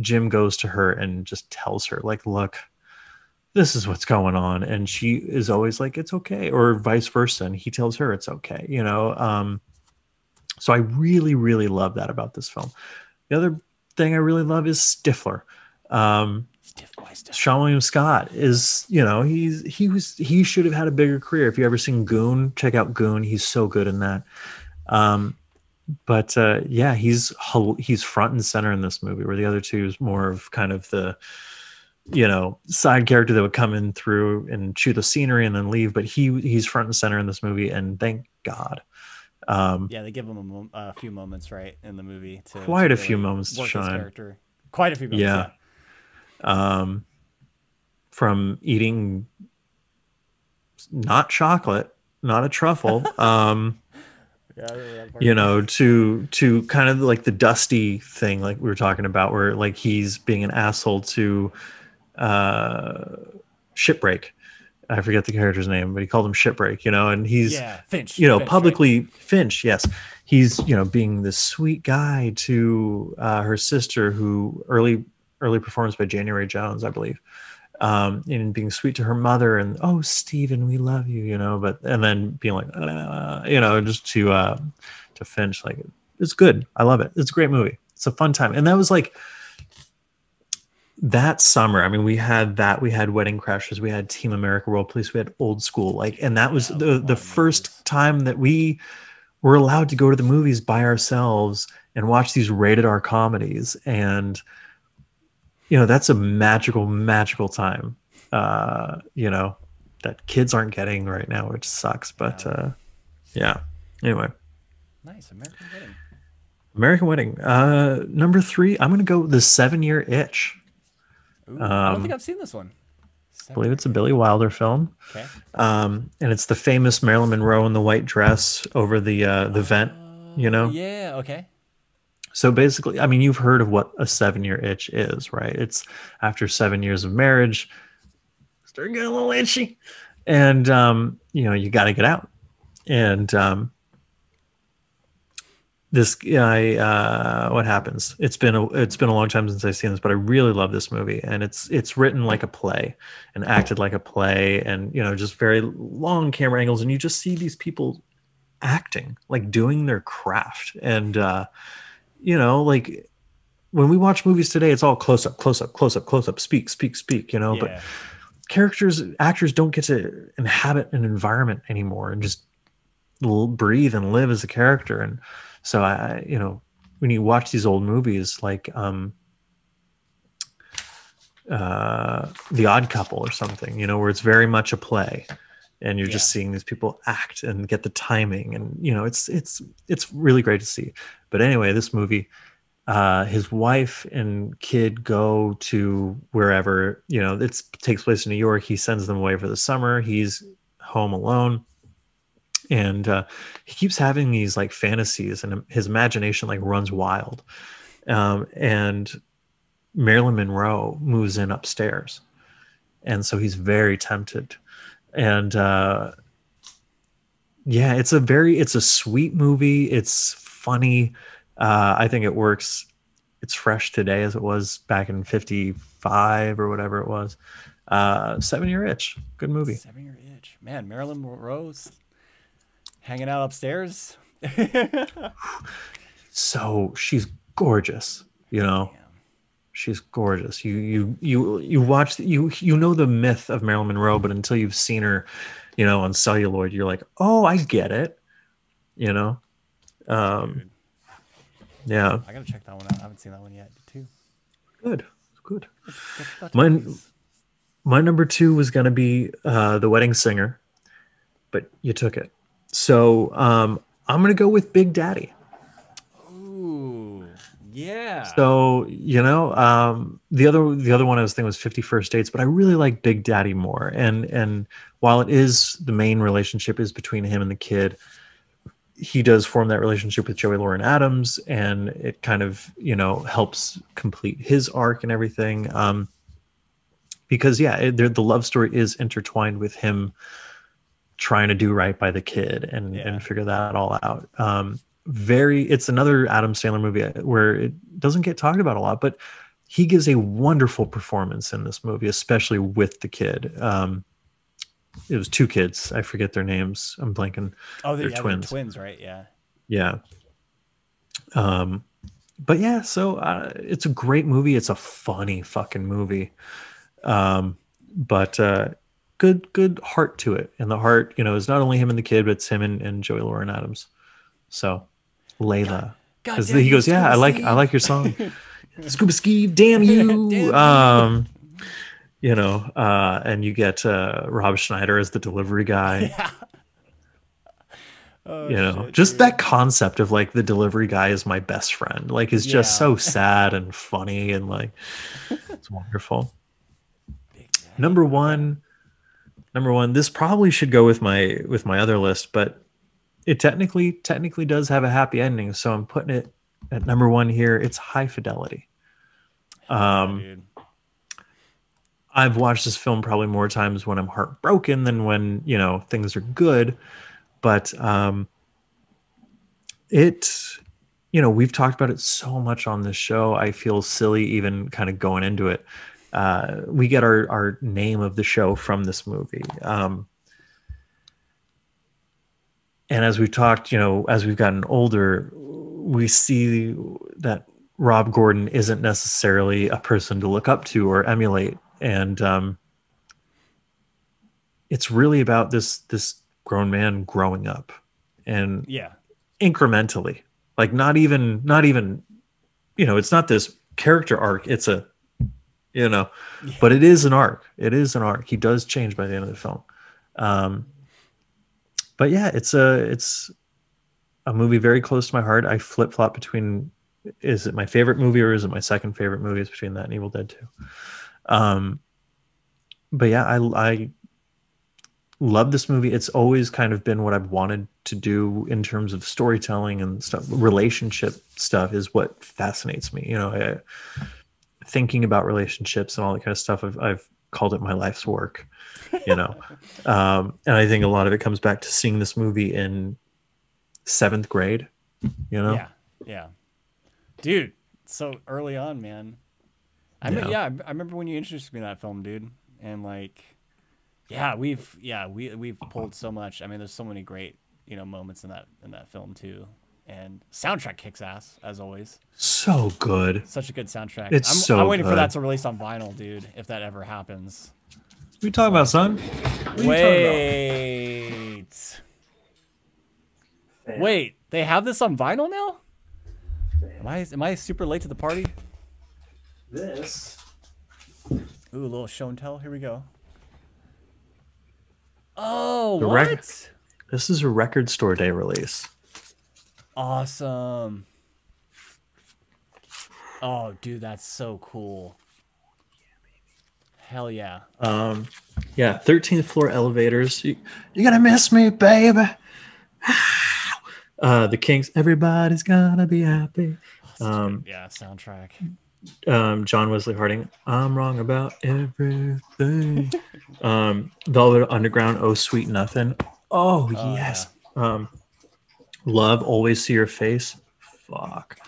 Jim goes to her and just tells her, like, look, this is what's going on, and she is always like, it's okay, or vice versa, and he tells her it's okay, you know. So I really, really love that about this film. The other thing I really love is Stifler. Sean William Scott is, you know, he should have had a bigger career. If you ever seen Goon, check out Goon. He's so good in that. But yeah, he's front and center in this movie, where the other two is more of kind of the, you know, side character that would come in through and chew the scenery and then leave. But he's front and center in this movie, and thank God. Yeah, they give him a few moments, right, in the movie to quite a really few moments to work his shine. character. Quite a few moments, yeah. From eating not chocolate, not a truffle, you know, to kind of like the Dusty thing, like we were talking about, where like he's being an asshole to Shipbreak. I forget the character's name, but he called him Shipbreak, you know, and he's, Finch, you know, Finch, publicly, right? Finch, yes. He's, you know, being this sweet guy to her sister, who early performance by January Jones, I believe, and being sweet to her mother, and, oh, Steven, we love you, you know, but, and then being like, you know, just to Finch, like, it's good. I love it. It's a great movie. It's a fun time. And that was like, that summer, I mean, we had Wedding Crashers, we had Team America World Police, we had Old School, like, and that was the first time that we were allowed to go to the movies by ourselves and watch these rated R comedies. And, you know, that's a magical time, you know, that kids aren't getting right now, which sucks. But yeah, anyway. Nice. American Wedding. Number 3, I'm gonna go The 7-Year Itch. Ooh, I don't think I've seen this one. I believe it's a Billy Wilder film. Okay. And it's the famous Marilyn Monroe in the white dress over the vent, you know? Yeah, okay. So basically, I mean, you've heard of what a 7-year itch is, right? It's after 7 years of marriage, start getting a little itchy, and you know, you got to get out. And this guy, what happens? It's been a long time since I've seen this, but I really love this movie, and it's written like a play and acted like a play, and, you know, just very long camera angles, and you just see these people acting, like doing their craft. And you know, like when we watch movies today, it's all close up, speak, you know. Yeah. But actors don't get to inhabit an environment anymore and just breathe and live as a character. And so I, you know, when you watch these old movies like The Odd Couple or something, you know, where it's very much a play, and you're just seeing these people act and get the timing, and, you know, it's really great to see. But anyway, this movie, his wife and kid go to wherever, you know, it takes place in New York. He sends them away for the summer. He's home alone, and he keeps having these like fantasies, and his imagination like runs wild. And Marilyn Monroe moves in upstairs, and so he's very tempted. And yeah, it's a sweet movie. It's funny. I think it works. It's fresh today as it was back in 55 or whatever it was. 7-Year Itch. Good movie. 7-Year Itch. Man, Marilyn Monroe's hanging out upstairs. So she's gorgeous, you know. Damn. She's gorgeous. You watch, you know the myth of Marilyn Monroe, but until you've seen her, you know, on celluloid, you're like, oh, I get it, you know. Yeah, I gotta check that one out. I haven't seen that one yet too. Good. My number 2 was gonna be The Wedding Singer, but you took it. So I'm gonna go with Big Daddy. Yeah. So, you know, the other one I was thinking was 50 First Dates, but I really like Big Daddy more. And while it is, the main relationship is between him and the kid, he does form that relationship with Joey Lauren Adams, and it kind of, you know, helps complete his arc and everything. Because yeah, the love story is intertwined with him trying to do right by the kid and figure that all out. It's another Adam Sandler movie where it doesn't get talked about a lot, but he gives a wonderful performance in this movie, especially with the kid. It was two kids. I forget their names. I'm blanking. Oh, they're twins. They're twins, right? Yeah. Yeah. But yeah, so it's a great movie. It's a funny fucking movie. But good heart to it. And the heart, you know, is not only him and the kid, but it's him and Joey Lauren Adams. So Layla. God He goes, yeah, I like your song. Scuba Ski, damn you. You know, and you get Rob Schneider as the delivery guy. Yeah. Oh, you know, shit, just dude. that concept of like the delivery guy is my best friend. Like, is just so sad and funny, and like it's wonderful. Number one, this probably should go with my other list, but it technically does have a happy ending, so I'm putting it at number one here. It's High Fidelity. Dude. I've watched this film probably more times when I'm heartbroken than when, you know, things are good. But you know, we've talked about it so much on this show. I feel silly even kind of going into it. We get our name of the show from this movie. And as we've talked, you know, as we've gotten older, we see that Rob Gordon isn't necessarily a person to look up to or emulate. And it's really about this grown man growing up, and incrementally, like not even, you know, it's not this character arc. It's a, you know, but it is an arc. He does change by the end of the film. But yeah, it's a movie very close to my heart. I flip flop between, is it my favorite movie or is it my second favorite movie? It's between that and Evil Dead 2. But yeah, I love this movie. It's always kind of been what I've wanted to do in terms of storytelling and stuff. Relationship stuff is what fascinates me. You know, thinking about relationships and all that kind of stuff. I've called it my life's work, you know. And I think a lot of it comes back to seeing this movie in 7th grade, you know? Yeah. Dude, so early on, man. I remember when you introduced me to that film, dude. And like, we've pulled so much. I mean, there's so many great, you know, moments in that film too. And soundtrack kicks ass as always. So good. Such a good soundtrack. I'm waiting for that to release on vinyl, dude, if that ever happens. What are you talking about, son? Wait, they have this on vinyl now? Am I super late to the party? This. Ooh, a little show and tell. Here we go. Oh, This is a Record Store Day release. Awesome. Oh, dude, that's so cool. Hell yeah. 13th floor elevators. You gonna miss me, baby. The Kinks. Everybody's gonna be happy. Soundtrack. John Wesley Harding. I'm wrong about everything. Velvet Underground. Oh, Sweet Nothing. Oh yes. Yeah. Love. Always See Your Face. Fuck.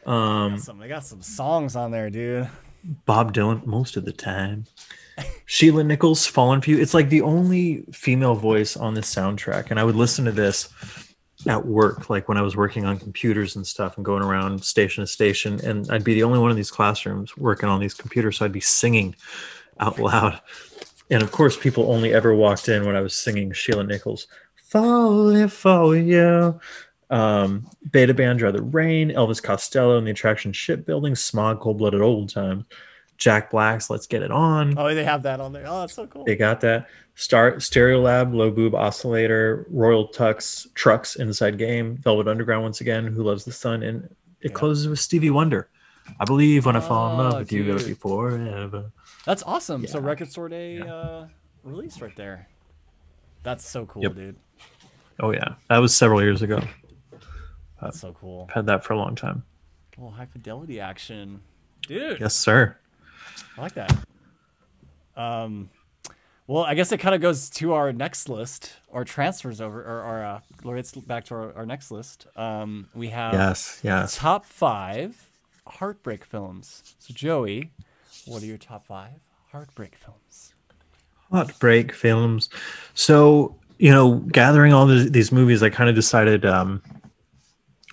They got some songs on there, dude. Bob Dylan. Most of the time. Sheila Nichols. Fallen for You. It's like the only female voice on this soundtrack, and I would listen to this at work, like when I was working on computers and stuff and going around station to station, and I'd be the only one in these classrooms working on these computers, so I'd be singing out loud. And of course, people only ever walked in when I was singing Sheila Nichols. Falling for You. Beta Band, Dry the Rain, Elvis Costello and the Attraction Shipbuilding, Smog, Cold Blooded Old Time, Jack Black's Let's Get It On. Oh, they have that on there. Oh, that's so cool. They got that. Stereo Lab, Low Boob Oscillator, Royal Trucks, Inside Game, Velvet Underground once again, Who Loves the Sun, and it closes with Stevie Wonder. I believe when I fall in love with you, it'll be forever. That's awesome. Yeah. So Record Store Day release right there. That's so cool, dude. Oh yeah, that was several years ago. That's so cool. I've had that for a long time. Oh, high fidelity action, dude. Yes, sir. I like that. Well, I guess it kind of goes to our next list, or transfers over, or relates back to our next list. We have yes. top 5 heartbreak films. So, Joey, what are your top 5 heartbreak films? Heartbreak films. So, you know, gathering all these movies, I kind of decided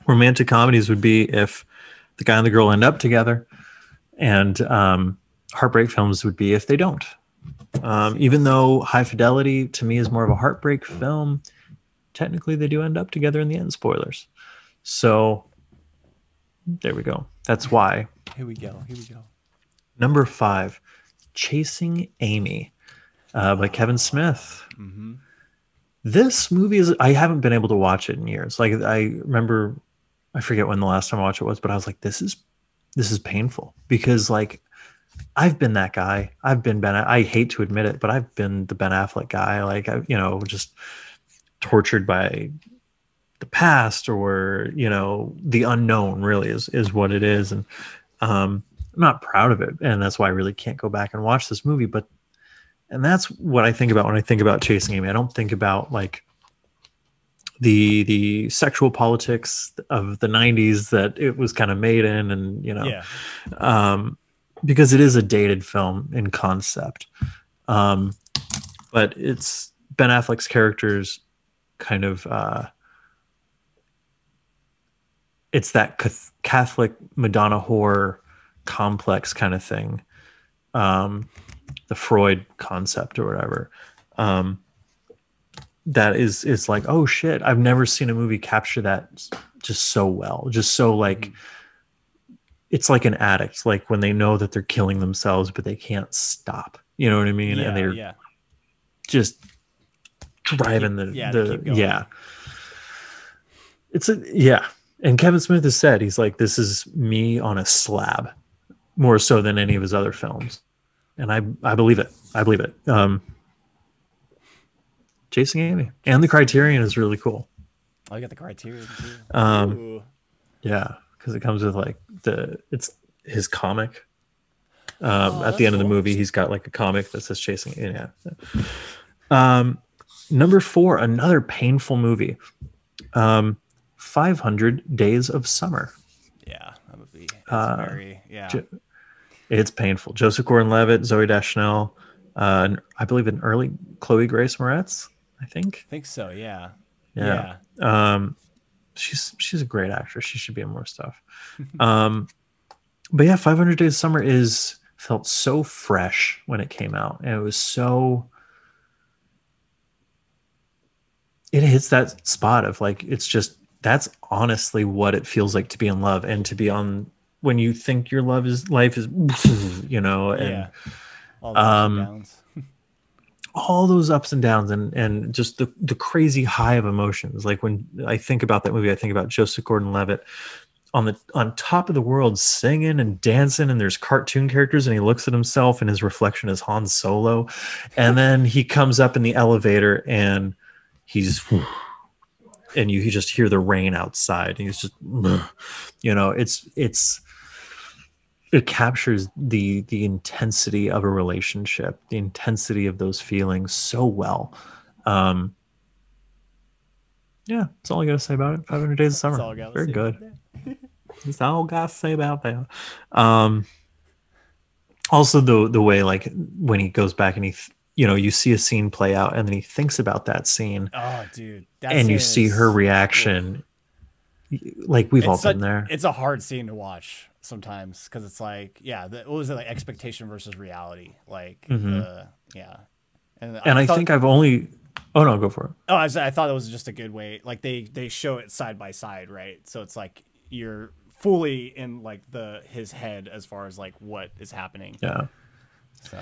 romantic comedies would be if the guy and the girl end up together, and heartbreak films would be if they don't. Even though High Fidelity to me is more of a heartbreak film, technically they do end up together in the end. Spoilers. So there we go. That's why. Here we go. Number 5, Chasing Amy, by Kevin Smith. Mm-hmm. This movie is, I haven't been able to watch it in years. Like, I remember, I forget when the last time I watched it was, but I was like, this is painful, because like, I've been that guy. I've been Ben. I hate to admit it, but I've been the Ben Affleck guy. Like, you know, just tortured by the past, or, you know, the unknown really is what it is. And I'm not proud of it. And that's why I really can't go back and watch this movie. And that's what I think about when I think about Chasing Amy. I don't think about like the sexual politics of the 90s that it was kind of made in, and, you know, because it is a dated film in concept. But it's Ben Affleck's character's kind of, it's that Catholic Madonna whore complex kind of thing. The Freud concept or whatever. That is like, oh shit, I've never seen a movie capture that just so well. Just so like, it's like an addict, like when they know that they're killing themselves, but they can't stop. You know what I mean? Yeah, and they're just driving And Kevin Smith has said, he's like, this is me on a slab, more so than any of his other films. And I believe it. Chasing Amy. And the Criterion is really cool. Oh, you got the Criterion too. Yeah, because it comes with like it's his comic. At the end of the movie, he's got like a comic that says Chasing Amy. Yeah. Number 4, another painful movie. 500 Days of Summer. Yeah, that movie. It's very, it's painful. Joseph Gordon-Levitt, Zooey Deschanel, I believe an early Chloe Grace Moretz, I think. I think so, yeah. She's a great actress. She should be in more stuff. But yeah, 500 Days of Summer felt so fresh when it came out, and it hits that spot of like, it's just, that's honestly what it feels like to be in love, and to be on when you think your life is, you know, and all those ups and downs, and just the crazy high of emotions. Like when I think about that movie, I think about Joseph Gordon-Levitt on top of the world, singing and dancing, and there's cartoon characters, and he looks at himself and his reflection is Han Solo, and then he comes up in the elevator and and you just hear the rain outside, and he's just, you know, it captures the intensity of a relationship, the intensity of those feelings so well. Yeah, that's all I gotta say about it. 500 Days of Summer. Very good. That's all I gotta say about that. Also the way, like, when he goes back and you see a scene play out, and then he thinks about that scene. Oh, dude. And you see her reaction. Like, we've all been there. It's a hard scene to watch sometimes, because it's like, what was it, like, expectation versus reality? Like, And I think I've only... Oh, no, go for it. Oh, I thought it was just a good way. Like, they show it side by side, right? So it's like you're fully in, like, his head as far as, like, what is happening. Yeah. So...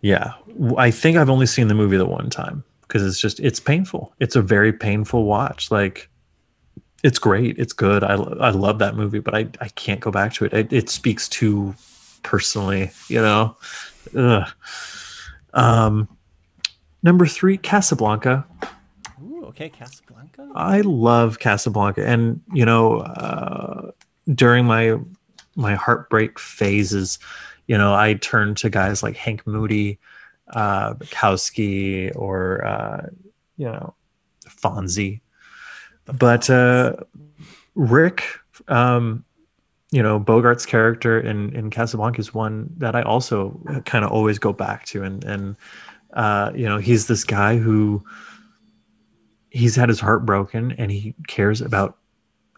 Yeah, I think I've only seen the movie the one time, because it's painful. It's a very painful watch. Like, it's great. It's good. I love that movie, but I can't go back to it. It speaks too personally, you know? Ugh. Number 3, Casablanca. Ooh, okay, Casablanca. I love Casablanca, and you know, during my heartbreak phases, you know, I turned to guys like Hank Moody, Bukowski, or you know, Fonzie. The But Fonz. Rick, you know, Bogart's character in Casablanca is one that I also kind of always go back to, and you know, he's this guy who he's had his heart broken, and he cares about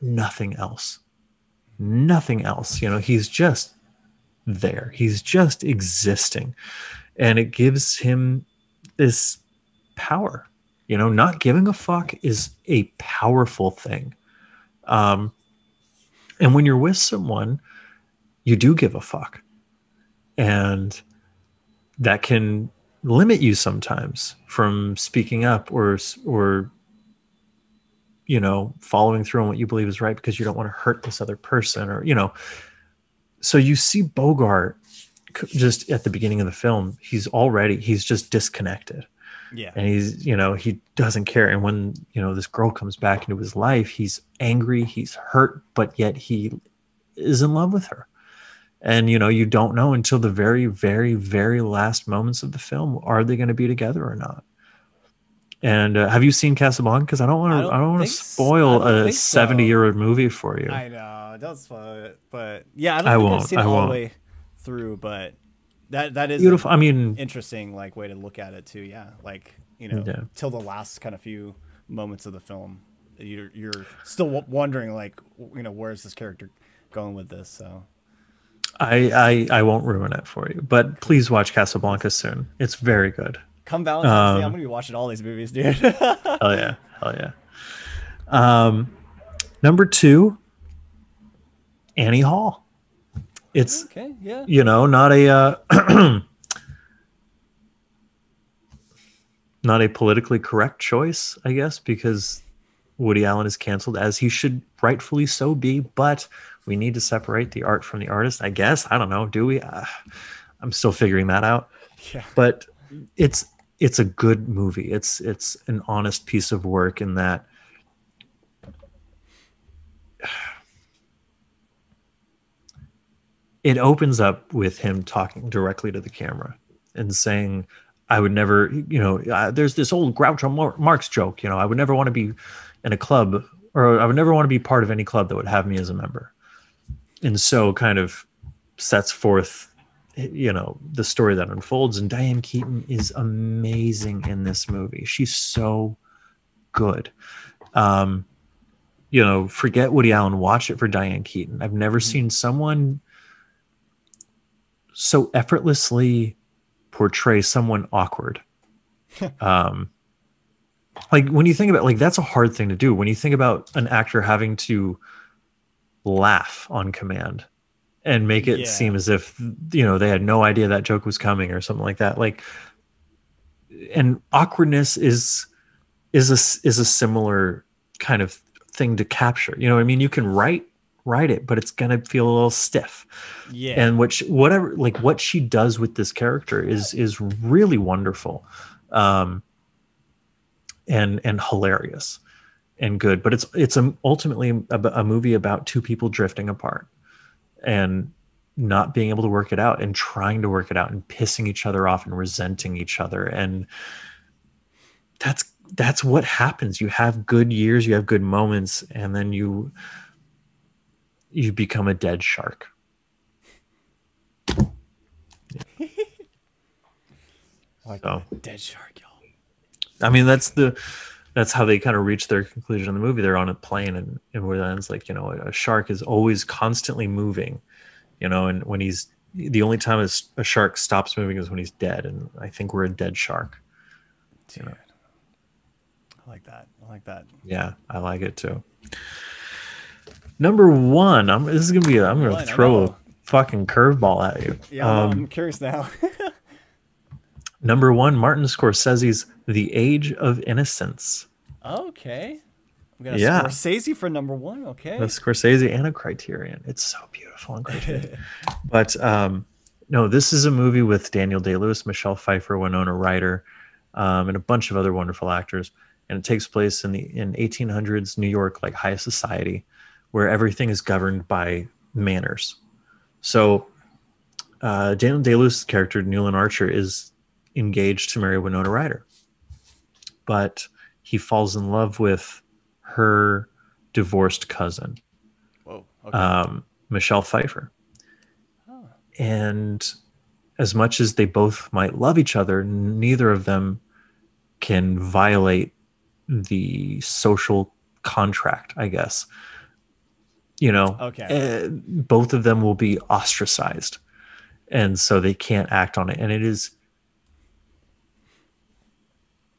nothing else. Nothing else. You know, he's just there. He's just existing, and it gives him this power. You know, not giving a fuck is a powerful thing. Um, and when you're with someone, you do give a fuck, and that can limit you sometimes from speaking up or you know, following through on what you believe is right because you don't want to hurt this other person, or you know. So you see Bogart just at the beginning of the film, he's just disconnected. Yeah. And he's, you know, he doesn't care. And when, you know, this girl comes back into his life, he's angry, he's hurt, but yet he is in love with her. And, you know, you don't know until the very, very, very last moments of the film, are they going to be together or not? And have you seen Casablanca? Because I don't want to I spoil don't a think so. 70-year-old movie for you. I know, don't spoil it, but yeah, I I don't think I've won't. seen I it all the won't. way through, but that is Beautiful. I mean, interesting, like, way to look at it too. Yeah, like, you know, yeah. till the last kind of few moments of the film, you're still wondering, like, you know, where's this character going with this? So I won't ruin it for you, but please watch Casablanca soon. It's very good. come Valentine's Day, I'm gonna be watching all these movies, dude. Hell yeah. Hell yeah. Number 2, Annie Hall. It's, okay, yeah, you know, not a not a politically correct choice, I guess, because Woody Allen is canceled, as he should rightfully so be, but we need to separate the art from the artist, I guess. I don't know. Do we? I'm still figuring that out. yeah, But it's a good movie. It's an honest piece of work in that it opens up with him talking directly to the camera and saying, I would never, you know, there's this old Groucho Marx joke, you know, I would never want to be in a club, or I would never want to be part of any club that would have me as a member. And so kind of sets forth, you know, the story that unfolds. And Diane Keaton is amazing in this movie. She's so good. You know, forget Woody Allen, watch it for Diane Keaton. I've never seen someone so effortlessly portray someone awkward. Like when you think about, like, that's a hard thing to do. When you think about an actor having to laugh on command and make it seem as if, you know, they had no idea that joke was coming or something like that. Like, and awkwardness is a similar kind of thing to capture. You know what I mean? You can write it, but it's gonna feel a little stiff. yeah. And what she does with this character is really wonderful, and hilarious and good. But it's ultimately a movie about two people drifting apart and not being able to work it out and trying to work it out and pissing each other off and resenting each other. And that's what happens. You have good years, you have good moments, and then you become a dead shark. Like, so, dead shark, y'all. I mean, that's how they kind of reach their conclusion in the movie. They're on a plane, and where that ends, like, you know, a shark is always constantly moving, you know, and when the only time a shark stops moving is when he's dead. And I think we're a dead shark. Dude, you know? I like that. Yeah, I like it too. Number 1, I'm gonna throw a fucking curveball at you. Yeah, I'm curious now. Number 1, Martin Scorsese's The Age of Innocence. Okay. We got a Scorsese for number 1. Okay. A Scorsese and a Criterion. It's so beautiful on Criterion. But no, this is a movie with Daniel Day-Lewis, Michelle Pfeiffer, Winona Ryder, and a bunch of other wonderful actors. and it takes place in 1800s New York, like high society, where everything is governed by manners. So Daniel Day-Lewis's character Newland Archer is engaged to marry Winona Ryder, but he falls in love with her divorced cousin, Whoa. Okay. Michelle Pfeiffer. Oh. And as much as they both might love each other, neither of them can violate the social contract, I guess. Okay. Both of them will be ostracized. And so they can't act on it. And it is,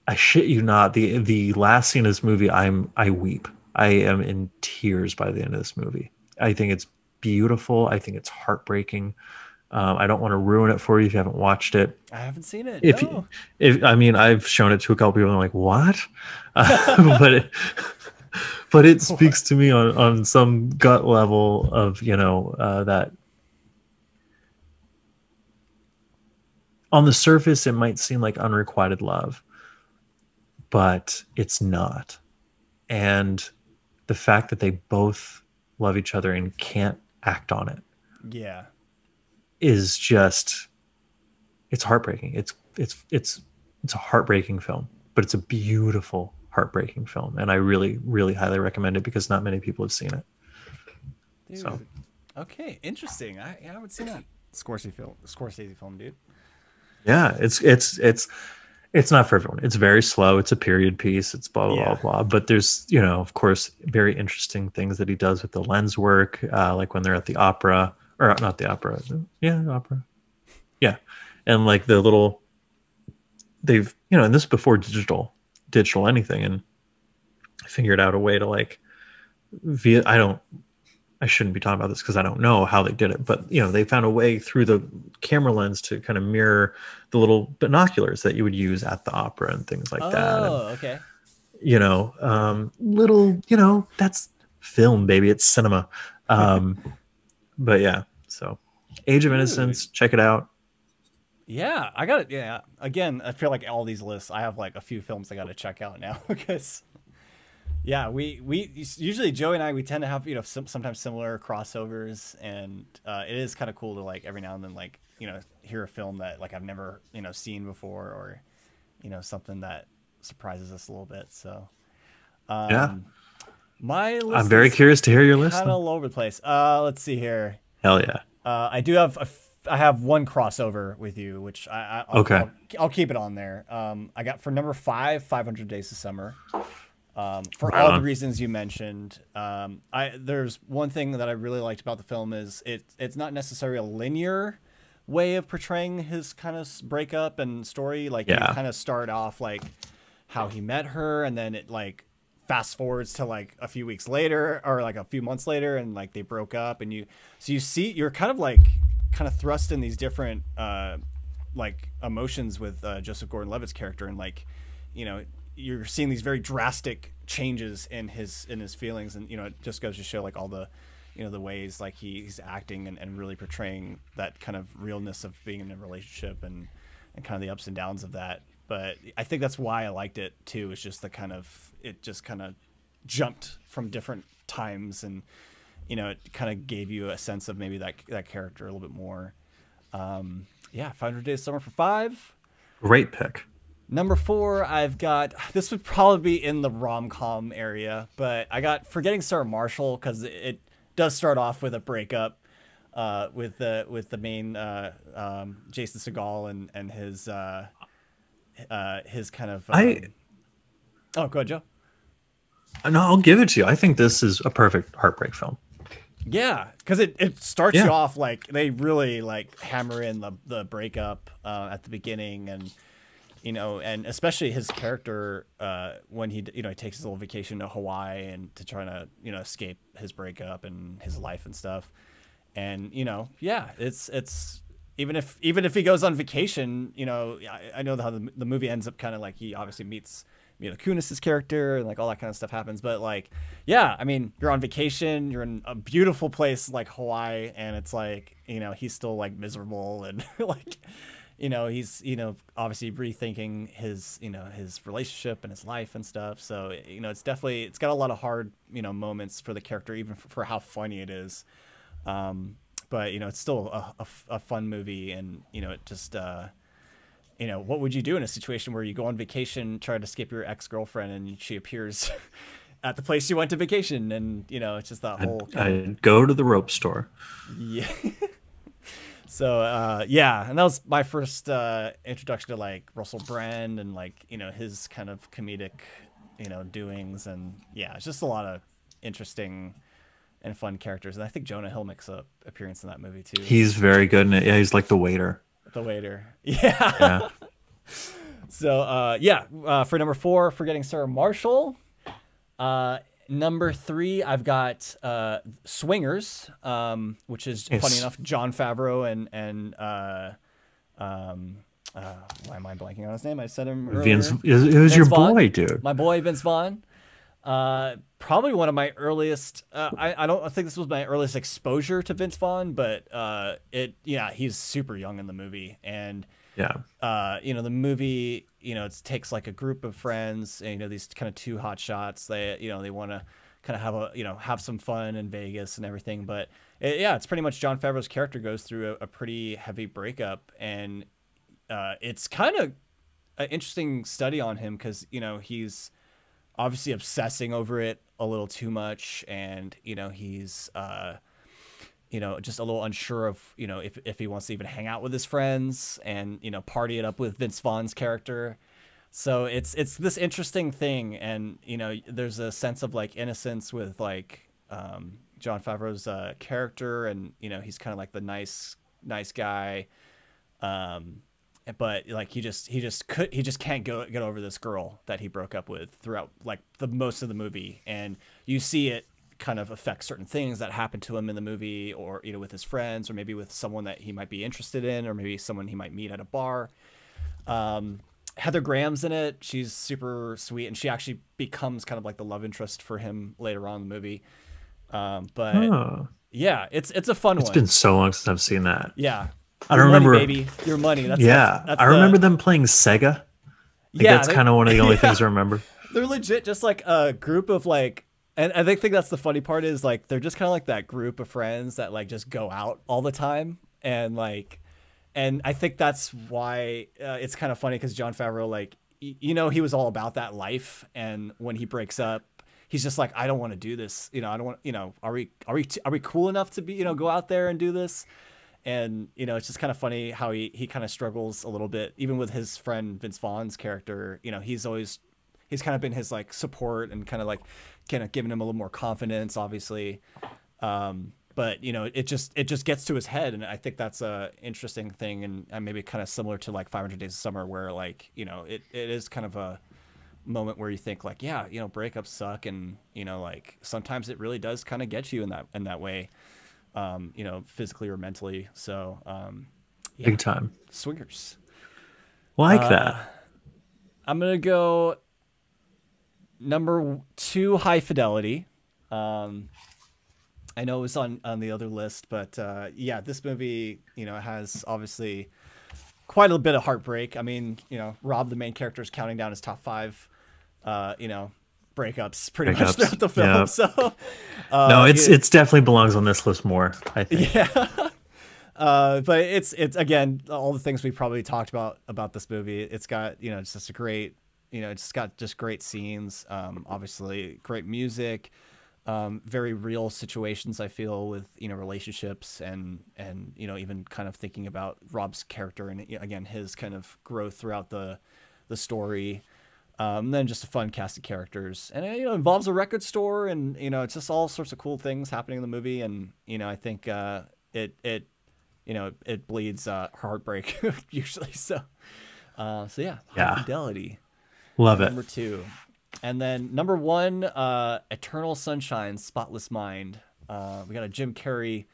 I shit you not, the last scene of this movie, I weep. I am in tears by the end of this movie. I think it's beautiful. I think it's heartbreaking. I don't want to ruin it for you if you haven't watched it. I haven't seen it. If, No. if I mean, I've shown it to a couple people and they're like, what? But it speaks to me on some gut level of, that on the surface, it might seem like unrequited love, but it's not. And the fact that they both love each other and can't act on it Yeah. is just, it's heartbreaking. It's a heartbreaking film, but it's a beautiful, heartbreaking film. And I really, really highly recommend it because not many people have seen it. Dude. So, okay. Interesting. I haven't seen that Scorsese film, dude. yeah, it's not for everyone. It's very slow. It's a period piece. It's blah, blah, blah, blah. But there's, of course, very interesting things that he does with the lens work, like when they're at the opera, or not the opera. Yeah, opera. Yeah. And like they've, and this is before digital anything. And figured out a way to like, I shouldn't be talking about this because I don't know how they did it, but they found a way through the camera lens to kind of mirror the little binoculars that you would use at the opera and things like that. Oh, okay. That's film, baby. It's cinema. But yeah, so Age of Innocence, check it out. Yeah, I got it. Yeah. Again, I feel like all these lists, I have like a few films I got to check out now because yeah, we usually Joey and I, we tend to have, sometimes similar crossovers, and it is kind of cool to like every now and then, like, hear a film that like I've never, seen before, or, something that surprises us a little bit. So, yeah, my list I'm very curious to hear your list. Kind of all over the place. Let's see here. Hell yeah. I have one crossover with you, which I'll keep it on there. I got for number 500 Days of Summer. For all the reasons you mentioned. There's one thing that I really liked about the film is it's not necessarily a linear way of portraying his kind of breakup and story. Like you kind of start off like how he met her, and then it like fast forwards to like a few weeks later or like a few months later, and like they broke up, and you're kind of thrust in these different like emotions with Joseph Gordon-Levitt's character, and like you're seeing these very drastic changes in his feelings, and it just goes to show like all the the ways like he's acting and really portraying that kind of realness of being in a relationship and kind of the ups and downs of that. But I think that's why I liked it too. It's just it just kind of jumped from different times, and it kind of gave you a sense of maybe that character a little bit more. 500 Days of Summer for 5. Great pick. Number 4, I've got, this would probably be in the rom-com area, but I got Forgetting Sarah Marshall, because it does start off with a breakup with the main Jason Segel and his kind of oh, go ahead, Joe. No, I'll give it to you. I think this is a perfect heartbreak film. Yeah, because it starts you off like they really like hammer in the breakup at the beginning, and and especially his character when he he takes his little vacation to Hawaii and to try to escape his breakup and his life and stuff, and it's even if he goes on vacation, I know how the movie ends up kind of like he obviously meets Mila Kunis's character and like all that kind of stuff happens, but like I mean, you're on vacation, you're in a beautiful place like Hawaii, and it's like he's still like miserable and like he's, obviously rethinking his, his relationship and his life and stuff. So, it's got a lot of hard, moments for the character, even for how funny it is. But, it's still a fun movie. And, it just, what would you do in a situation where you go on vacation, try to skip your ex-girlfriend, and she appears at the place you went to vacation? And, it's just that whole... I'd go to the rope store. Yeah. So, yeah, and that was my first introduction to, like, Russell Brand and, like, his kind of comedic, doings. And, yeah, it's just a lot of interesting and fun characters. And I think Jonah Hill makes an appearance in that movie, too. He's very good in it. Yeah, he's like the waiter. The waiter. Yeah. So, for number 4, Forgetting Sarah Marshall. Number 3, I've got Swingers, which is funny enough, Jon Favreau and why am I blanking on his name? I said him earlier. It was your boy, dude. My boy Vince Vaughn. Probably one of my earliest. I don't think this was my earliest exposure to Vince Vaughn, but he's super young in the movie, and the movie, it takes like a group of friends, and, these kind of 2 hot shots. They want to kind of have have some fun in Vegas and everything. But it's pretty much Jon Favreau's character goes through a pretty heavy breakup, and it's kind of an interesting study on him because he's obviously obsessing over it a little too much, and he's just a little unsure of if he wants to even hang out with his friends and party it up with Vince Vaughn's character. So it's this interesting thing, and there's a sense of like innocence with like Jon Favreau's character, and he's kind of like the nice guy, but like he just can't get over this girl that he broke up with throughout like the most of the movie, and you see it kind of affect certain things that happen to him in the movie, or with his friends, or maybe with someone that he might be interested in, or maybe someone he might meet at a bar. Heather Graham's in it. She's super sweet, and she actually becomes kind of like the love interest for him later on in the movie. Yeah, it's a fun one. It's been so long since I've seen that. Yeah. I don't remember. Baby, Your Money. I remember them playing Sega. That's kind of one of the only things I remember. They're legit just like a group of like, and I think that's the funny part is like they're just kind of like that group of friends that like just go out all the time, and like, and I think that's why it's kind of funny because Jon Favreau, like, he was all about that life, and when he breaks up, he's just like, I don't want to do this. I don't want. Are we cool enough to be go out there and do this? And, it's just kind of funny how he kind of struggles a little bit, even with his friend Vince Vaughn's character. He's kind of been his like support and kind of giving him a little more confidence, obviously. But, it just gets to his head. And I think that's a interesting thing. And maybe kind of similar to like 500 Days of Summer, where like, it is kind of a moment where you think like, yeah, breakups suck. And, like sometimes it really does kind of get you in that way. Physically or mentally. So, big time. Swingers. Like that. I'm going to go number 2, High Fidelity. I know it was on the other list, but, this movie, has obviously quite a bit of heartbreak. I mean, Rob, the main character, is counting down his top 5, breakups pretty much throughout the film. Yeah. So no, it's definitely belongs on this list more, I think. Yeah. But it's again, all the things we probably talked about this movie. It's got, it's just a great, it's got just great scenes. Obviously great music, very real situations, I feel, with, relationships and, even kind of thinking about Rob's character and again, his kind of growth throughout the story. Then just a fun cast of characters, and it involves a record store, and it's just all sorts of cool things happening in the movie, and I think it bleeds heartbreak usually. So yeah, High Fidelity, love it. Number 2, and then number 1, Eternal Sunshine, Spotless Mind. We got a Jim Carrey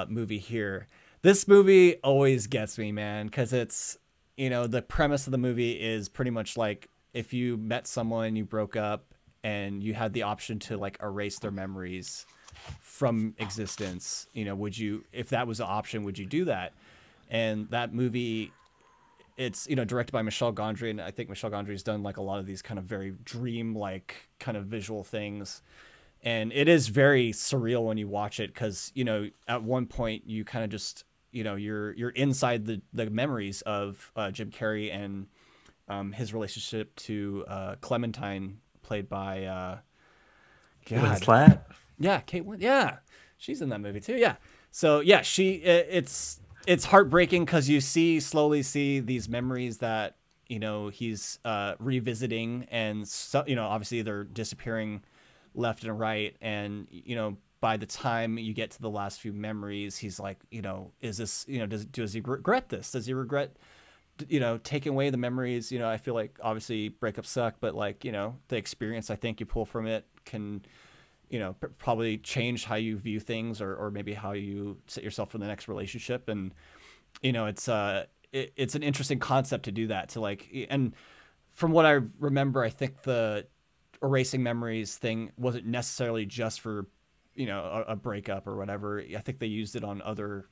movie here. This movie always gets me, man, because it's the premise of the movie is pretty much like, if you met someone, you broke up, and you had the option to like erase their memories from existence, would you, if that was an option, would you do that? And that movie it's, you know, directed by Michel Gondry, and I think Michel Gondry's done like a lot of these kind of very dream like kind of visual things. And it is very surreal when you watch it, because, you know, at one point you kind of just, you know, you're inside the memories of Jim Carrey and his relationship to Clementine, played by Winslet. yeah, Kate Winslet. Yeah, she's in that movie too. Yeah, so yeah, it's heartbreaking because you slowly see these memories that, you know, he's revisiting, and so, you know, obviously they're disappearing left and right, and, you know, by the time you get to the last few memories, he's like, you know, is this, you know, does he regret this? Does he regret, you know, taking away the memories? You know, I feel like obviously breakups suck, but like, you know, the experience I think you pull from it can, you know, probably change how you view things, or maybe how you set yourself for the next relationship. And, you know, it's an interesting concept to do that, to like, and from what I remember, I think the erasing memories thing wasn't necessarily just for, you know, a breakup or whatever. I think they used it on other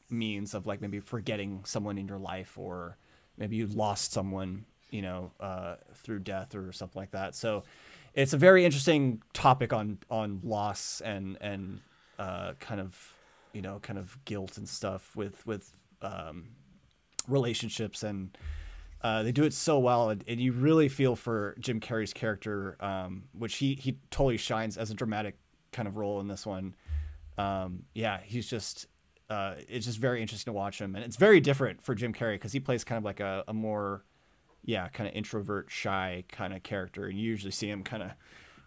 means of like maybe forgetting someone in your life, or maybe you lost someone, you know, through death or something like that. So it's a very interesting topic on loss and kind of, you know, kind of guilt and stuff with relationships. And they do it so well, and you really feel for Jim Carrey's character, which he totally shines as a dramatic kind of role in this one. Yeah, he's just it's just very interesting to watch him, and it's very different for Jim Carrey because he plays kind of like a more, yeah, kind of introvert, shy kind of character, and you usually see him kind of,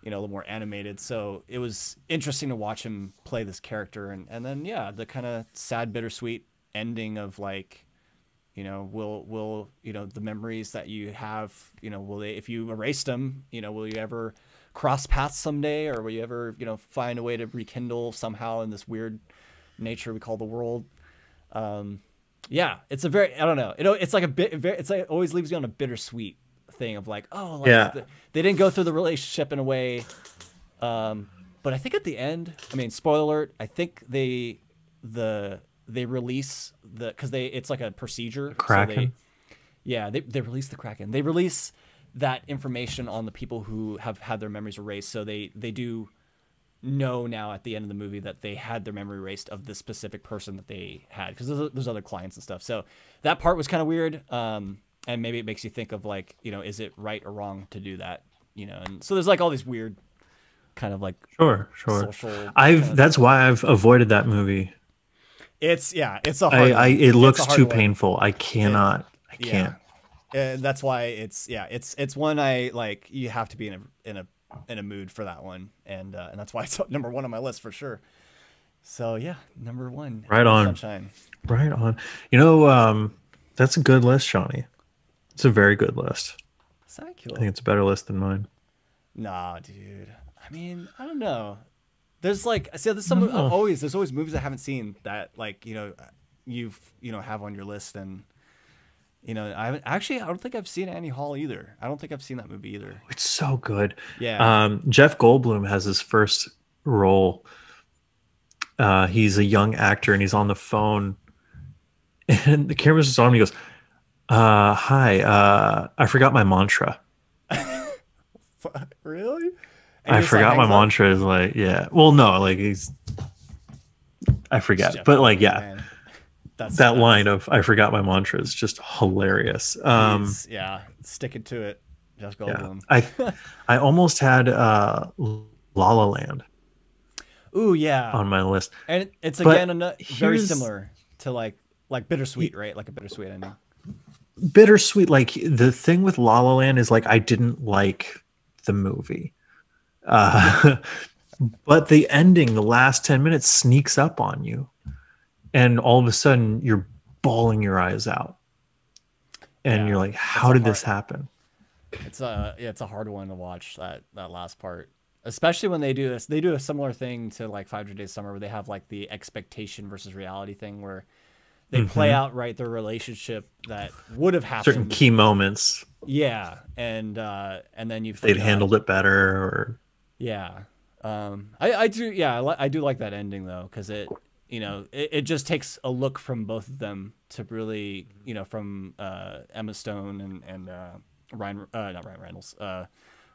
you know, a little more animated. So it was interesting to watch him play this character, and then yeah, the kind of sad, bittersweet ending of like, you know, will you know, the memories that you have, you know, will they, if you erased them, you know, will you ever cross paths someday, or will you ever, you know, find a way to rekindle somehow in this weird nature we call the world? Yeah, it's a very, I don't know, it's like a bit, it's like, it always leaves you on a bittersweet thing of like, oh, like Yeah. they didn't go through the relationship in a way, but I think at the end, I mean, spoiler alert, I think they release because it's like a procedure. Kraken. So they release the Kraken. They release that information on the people who have had their memories erased. So they do know now at the end of the movie that they had their memory erased of the specific person that they had, because there's other clients and stuff. So that part was kind of weird. And maybe it makes you think of like, you know, is it right or wrong to do that? You know, and so there's like all these weird kind of like Sure. social. That's why I've avoided that movie. It's a hard one. It looks It's a hard too one. painful. I can't. Yeah. And that's why it's one I like. You have to be in a mood for that one, and that's why it's number one on my list for sure. So yeah, number one. Right on. Sunshine. Right on. You know, that's a good list, Shawnee. It's a very good list. Thank you. I think it's a better list than mine. Nah, dude. I mean, I don't know. There's like, I see, there's always movies I haven't seen that, like, you know, have on your list. And, you know, I don't think I've seen Annie Hall either. I don't think I've seen that movie either. It's so good. Yeah. Jeff Goldblum has his first role. He's a young actor and he's on the phone and the camera's just on him. He goes, hi, I forgot my mantra. Really? I forgot my mantra is like, yeah. Well, no, like I forget, but like, yeah, man. That line of "I forgot my mantra" is just hilarious. Yeah, sticking to it, Jeff Goldblum. Yeah. I almost had La La Land. Ooh, yeah, on my list, and it's again very similar to like bittersweet, right? Like a bittersweet ending. Bittersweet. Like the thing with La La Land is like I didn't like the movie. But the ending, the last 10 minutes sneaks up on you and all of a sudden you're bawling your eyes out and you're like, how did this happen? It's a hard one to watch, that last part, especially when they do this. They do a similar thing to like 500 Days of Summer, where they have like the expectation versus reality thing, where they play out their relationship that would have happened, certain key moments. Yeah. And then they'd handled it better, or yeah. I do like that ending though, because it, you know, it just takes a look from both of them to really, you know, from Emma Stone and Ryan, not Ryan Reynolds,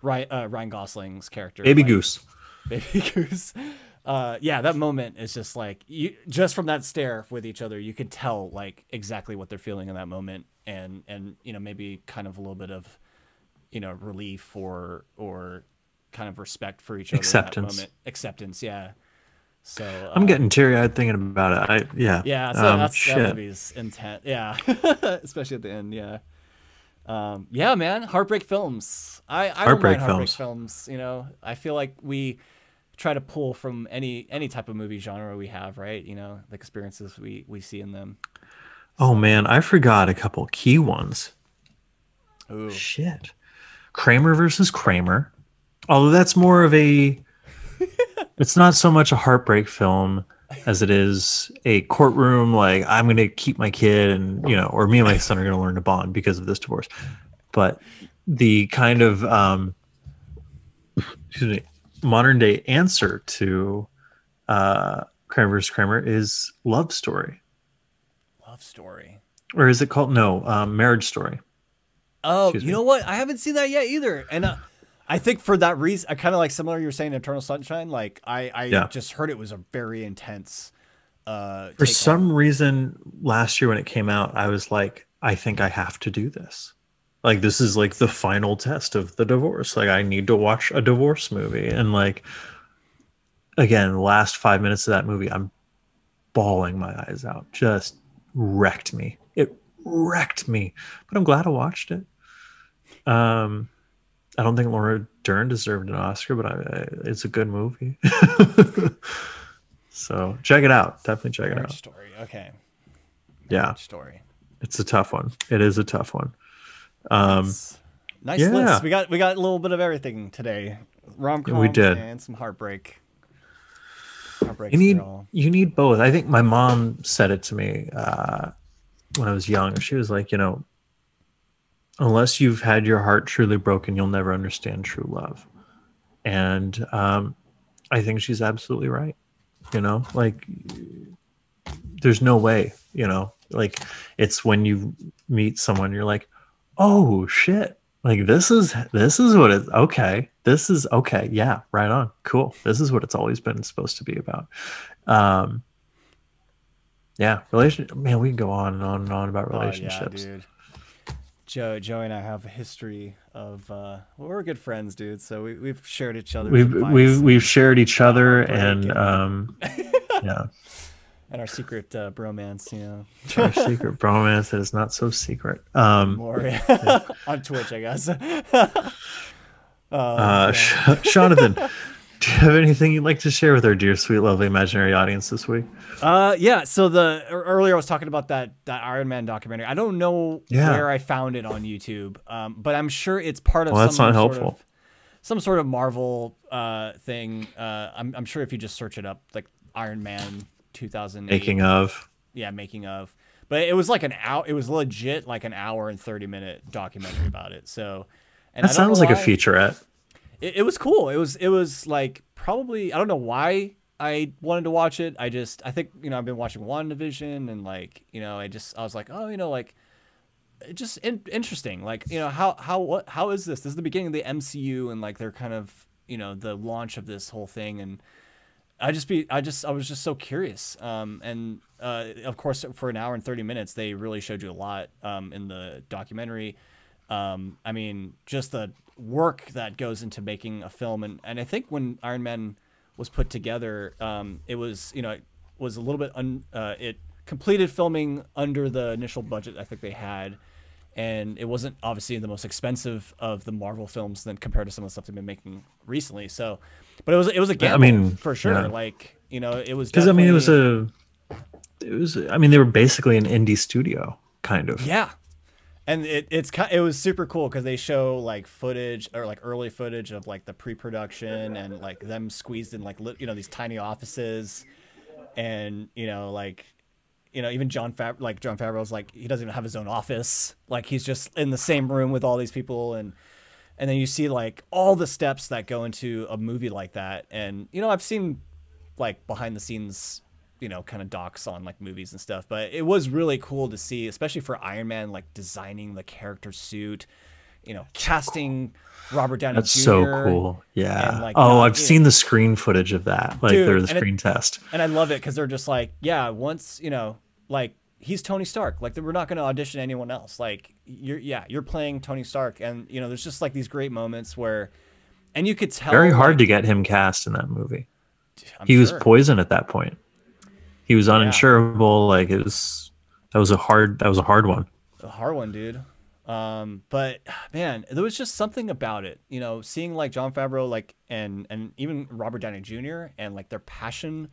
Ryan Gosling's character, Baby like Goose. Baby Goose. Yeah, that moment is just like, you just from that stare with each other, you could tell like exactly what they're feeling in that moment, and you know, maybe kind of a little bit of, you know, relief or kind of respect for each other in that Acceptance. moment. Acceptance, yeah. So I'm getting teary-eyed thinking about it. yeah, so that Shit. movie's intense. Yeah, especially at the end. Yeah, yeah, man. Heartbreak films. I don't mind Heartbreak heartbreak films. films. You know, I feel like we try to pull from any type of movie genre we have, right? You know, the experiences we see in them. Oh So, man, I forgot a couple key ones. ooh, Shit. Kramer versus Kramer. Although that's more of a, it's not so much a heartbreak film as it is a courtroom, like I'm going to keep my kid and, you know, or me and my son are going to learn to bond because of this divorce. But the kind of, excuse me, modern day answer to Kramer versus Kramer is Love Story. love story. Or is it called? No, Marriage Story. Oh, Excuse you me. know what? I haven't seen that yet either, and I think for that reason, I kind of like similar. You were saying Eternal Sunshine. Like I Yeah. just heard it was a very intense For take on. some reason, last year when it came out, I was like, I think I have to do this. Like, this is like the final test of the divorce. Like, I need to watch a divorce movie. And like, again, the last 5 minutes of that movie, I'm bawling my eyes out. Just wrecked me. It wrecked me. But I'm glad I watched it. Um, I don't think Laura Dern deserved an Oscar, but it's a good movie. So check it out. Definitely check it Marriage out. Story. Okay. Yeah, Marriage Story. it's a tough one. It is a tough one. Um, Nice. Nice list. yeah, We got a little bit of everything today. we Rom-coms did. and some heartbreak. You Heartbreaks, they're need all. you need both. I think my mom said it to me when I was young. She was like, you know, unless you've had your heart truly broken, you'll never understand true love. And I think she's absolutely right. You know, like there's no way. You know, like it's when you meet someone, you're like, oh shit, like this is what it, okay, this is okay, yeah, right on, cool, this is what it's always been supposed to be about. um yeah, relationship, man, we can go on and on and on about Oh yeah, relationships. dude. Joey and I have a history of well, we're good friends, dude. So we've shared each other's advice We've and shared each other heartbreak and yeah, and our secret bromance, you know. our secret bromance that is not so secret. More Yeah. on Twitch, I guess. Jonathan, do you have anything you'd like to share with our dear, sweet, lovely imaginary audience this week? Yeah. So earlier I was talking about that Iron Man documentary. I don't know Yeah. where I found it on YouTube, but I'm sure it's part of Well, that's not helpful. some sort of Marvel thing. I'm sure if you just search it up, like Iron Man 2008, Making of. yeah, making of. But it was like an hour. It was legit like an hour and 30-minute documentary about it. So, and That I don't know sounds like a why. featurette. It was cool. It was like probably, I don't know why I wanted to watch it. I think, you know, I've been watching WandaVision and like, you know, I was like, oh, you know, like it just interesting. Like, you know, how is this? This is the beginning of the MCU and like they're kind of, you know, the launch of this whole thing. And I was just so curious. And of course, for an hour and 30 minutes, they really showed you a lot in the documentary. I mean, just the work that goes into making a film, and I think when Iron Man was put together, it was, you know, it was a little bit it completed filming under the initial budget I think they had, and it wasn't obviously the most expensive of the Marvel films than compared to some of the stuff they've been making recently. So, but it was a I gamble mean, for sure. yeah. Like, you know, it was Because I mean, definitely I mean, they were basically an indie studio, kind of. yeah. And it was super cool because they show like footage or like early footage of like the pre-production and like them squeezed in like you know, these tiny offices, and you know, like, you know, even John Favreau's like, he doesn't even have his own office, like he's just in the same room with all these people, and then you see like all the steps that go into a movie like that. And you know, I've seen like behind the scenes you know, kind of docs on like movies and stuff. But it was really cool to see, especially for Iron Man, like designing the character suit, you know, casting Robert Downey That's Jr. so cool. Yeah. And like, Oh, not, I've seen the screen footage of that. Like dude, the screen test. and I love it because they're just like, yeah, once, you know, like he's Tony Stark. Like we're not going to audition anyone else. Like you're playing Tony Stark. And, you know, there's just like these great moments where, and you could tell. Very hard like, to get him cast in that movie. I'm He was sure. poison at that point. He was uninsurable. Like that was a hard one. A hard one, dude. But man, there was just something about it, you know, seeing like Jon Favreau, like, and even Robert Downey Jr. and like their passion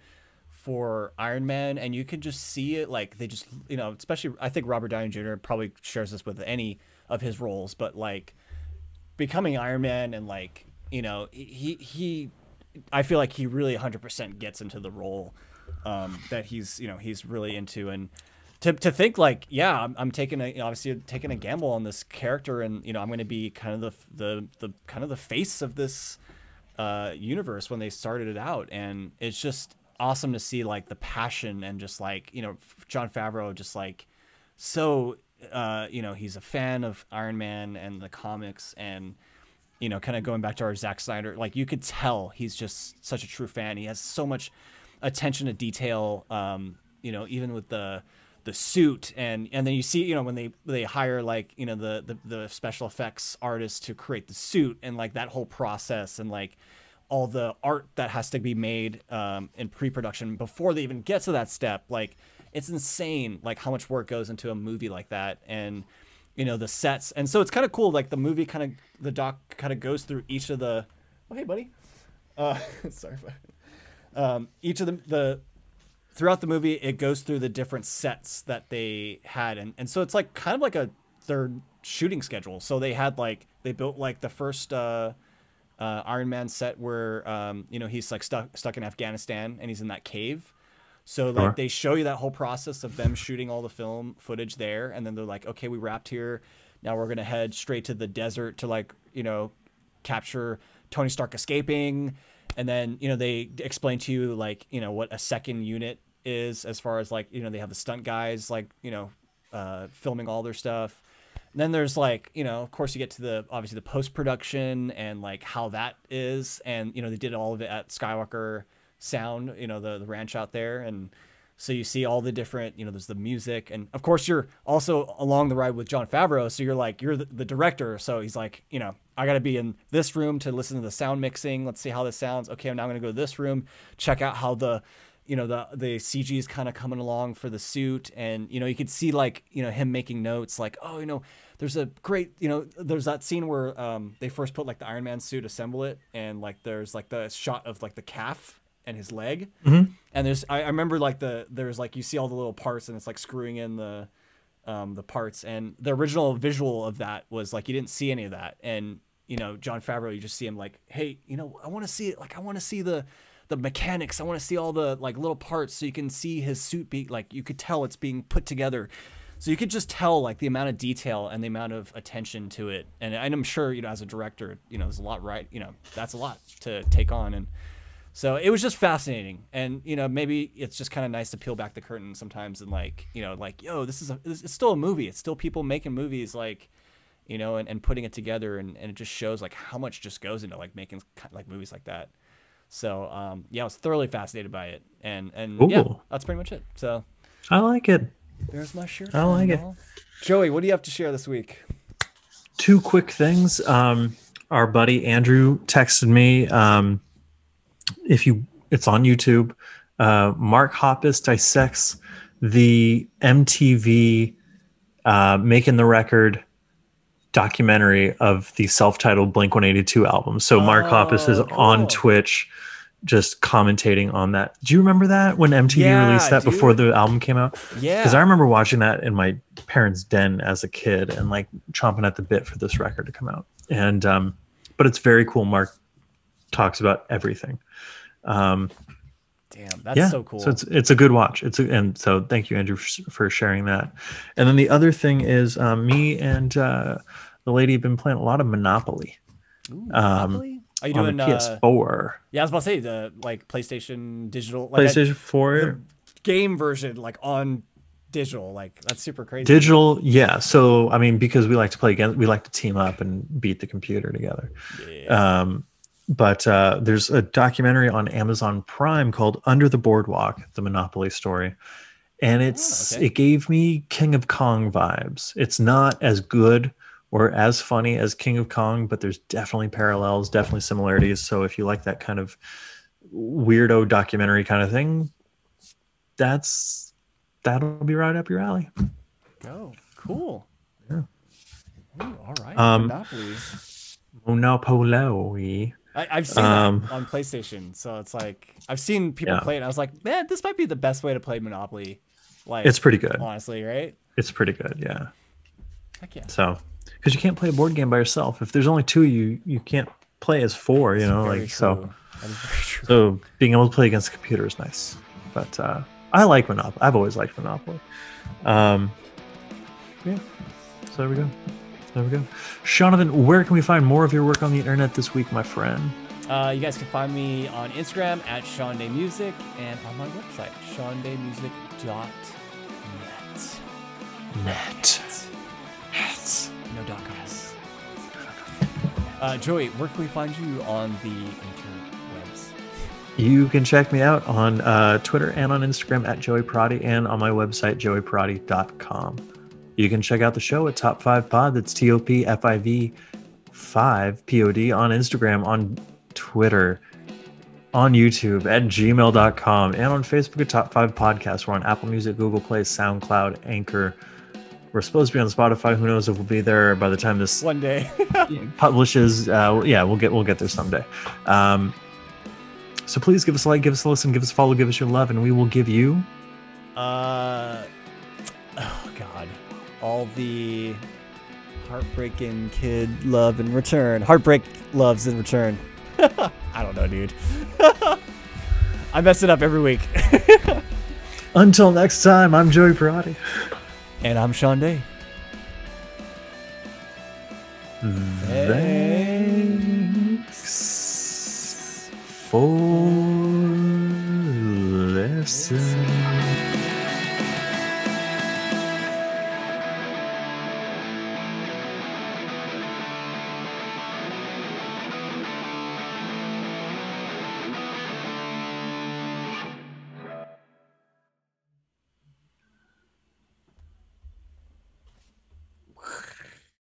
for Iron Man. And you could just see it. Like they just, you know, especially I think Robert Downey Jr. probably shares this with any of his roles, but like becoming Iron Man and like, you know, I feel like he really 100% gets into the role that he's, you know, he's really into. And to think like, yeah, I'm taking obviously taking a gamble on this character, and you know, I'm going to be kind of the kind of the face of this universe when they started it out. And it's just awesome to see like the passion and just like, you know, Jon Favreau just like so you know, he's a fan of Iron Man and the comics, and you know, kind of going back to our Zack Snyder, like you could tell he's just such a true fan. He has so much attention to detail, you know, even with the suit, and then you see, you know, when they hire like, you know, the special effects artists to create the suit, and like that whole process, and like all the art that has to be made in pre-production before they even get to that step. Like it's insane, like how much work goes into a movie like that. And you know, the sets. And so it's kind of cool. Like the movie the doc kind of goes through each of the, oh, hey buddy. Sorry. Each of throughout the movie, it goes through the different sets that they had. And so it's like kind of like their shooting schedule. So they had like, they built like the first Iron Man set where, you know, he's like stuck in Afghanistan and he's in that cave. So like they show you that whole process of them shooting all the film footage there, and then they're like, okay, we wrapped here. Now we're gonna head straight to the desert to like, you know, capture Tony Stark escaping, and then, you know, they explain to you like, you know, what a second unit is, as far as like, you know, they have the stunt guys like, you know, filming all their stuff. And then there's like, you know, of course you get to obviously the post-production and like how that is, and you know, they did all of it at Skywalker Sound, you know, the ranch out there. And so you see all the different, you know, there's the music, and of course you're also along the ride with Jon Favreau, so you're like, you're the director, so he's like, you know, I gotta be in this room to listen to the sound mixing, let's see how this sounds. Okay, now I'm gonna go to this room, check out how the, you know, the CG is kind of coming along for the suit. And you know, you could see like, you know, him making notes like, oh, you know, there's a great, you know, there's that scene where they first put like the Iron Man suit, assemble it, and like there's like the shot of like the calf and his leg. Mm-hmm. And I remember like there's like, you see all the little parts, and it's like screwing in the parts, and the original visual of that was like, you didn't see any of that. And you know, Jon Favreau, you just see him like, hey, you know, I want to see it. Like, I want to see the mechanics. I want to see all the like little parts, so you can see his suit be like, you could tell it's being put together. So you could just tell like the amount of detail and the amount of attention to it. And I'm sure, you know, as a director, you know, there's a lot, right? You know, that's a lot to take on. And so it was just fascinating. And, you know, maybe it's just kind of nice to peel back the curtain sometimes and like, you know, like, yo, it's still a movie. It's still people making movies, like, you know, and putting it together. And it just shows like how much just goes into like making like movies like that. So, yeah, I was thoroughly fascinated by it. And yeah, that's pretty much it. So I like it. There's my shirt. I like it. Joey, what do you have to share this week? Two quick things. Our buddy Andrew texted me. It's on YouTube. Mark Hoppus dissects the MTV Making the Record documentary of the self-titled Blink-182 album. So Mark Hoppus is on Twitch just commentating on that. Do you remember that when MTV released that before the album came out? Yeah. Because I remember watching that in my parents' den as a kid and like chomping at the bit for this record to come out. And but it's very cool. Mark talks about everything. Damn, that's so cool. So it's a good watch. And so thank you, Andrew, for sharing that. And then the other thing is me and the lady have been playing a lot of Monopoly. Ooh, Monopoly? Are you doing PS4? Yeah, I was about to say the like PlayStation digital, PlayStation 4. game version like on digital. Like that's super crazy. Digital, yeah. So I mean, because we like to play against, we like to team up and beat the computer together. Yeah. But there's a documentary on Amazon Prime called Under the Boardwalk, the Monopoly story. And it gave me King of Kong vibes. It's not as good or as funny as King of Kong, but there's definitely parallels, definitely similarities. So if you like that kind of weirdo documentary kind of thing, that'll be right up your alley. Oh, cool. Yeah. Ooh, all right. Monopoly. I've seen that on PlayStation, so it's like I've seen people play it. And I was like, man, this might be the best way to play Monopoly. Like, it's pretty good, honestly, right? It's pretty good, yeah. Heck yeah. So, because you can't play a board game by yourself. If there's only two, you can't play as four. You know, like true. so. That is very true. So being able to play against the computer is nice. But I like Monopoly. I've always liked Monopoly. Yeah. So there we go. Jonathan, where can we find more of your work on the internet this week, my friend? You guys can find me on Instagram at SeanDayMusic and on my website, SeanDayMusic.net. No .com. Joey, where can we find you on the interwebs? You can check me out on Twitter and on Instagram at Joey Prati and on my website, joeyprati.com. You can check out the show at Top 5 Pod. That's TOPFIV 5 POD on Instagram, on Twitter, on YouTube, at gmail.com, and on Facebook at Top 5 Podcast. We're on Apple Music, Google Play, SoundCloud, Anchor. We're supposed to be on Spotify. Who knows if we'll be there by the time this one day publishes. Yeah, we'll get there someday. So please give us a like, give us a listen, give us a follow, give us your love, and we will give you oh God, all the heartbreaking kid love in return. Heartbreak loves in return. I don't know, dude. I mess it up every week. Until next time, I'm Joey Parati. And I'm Sean Day.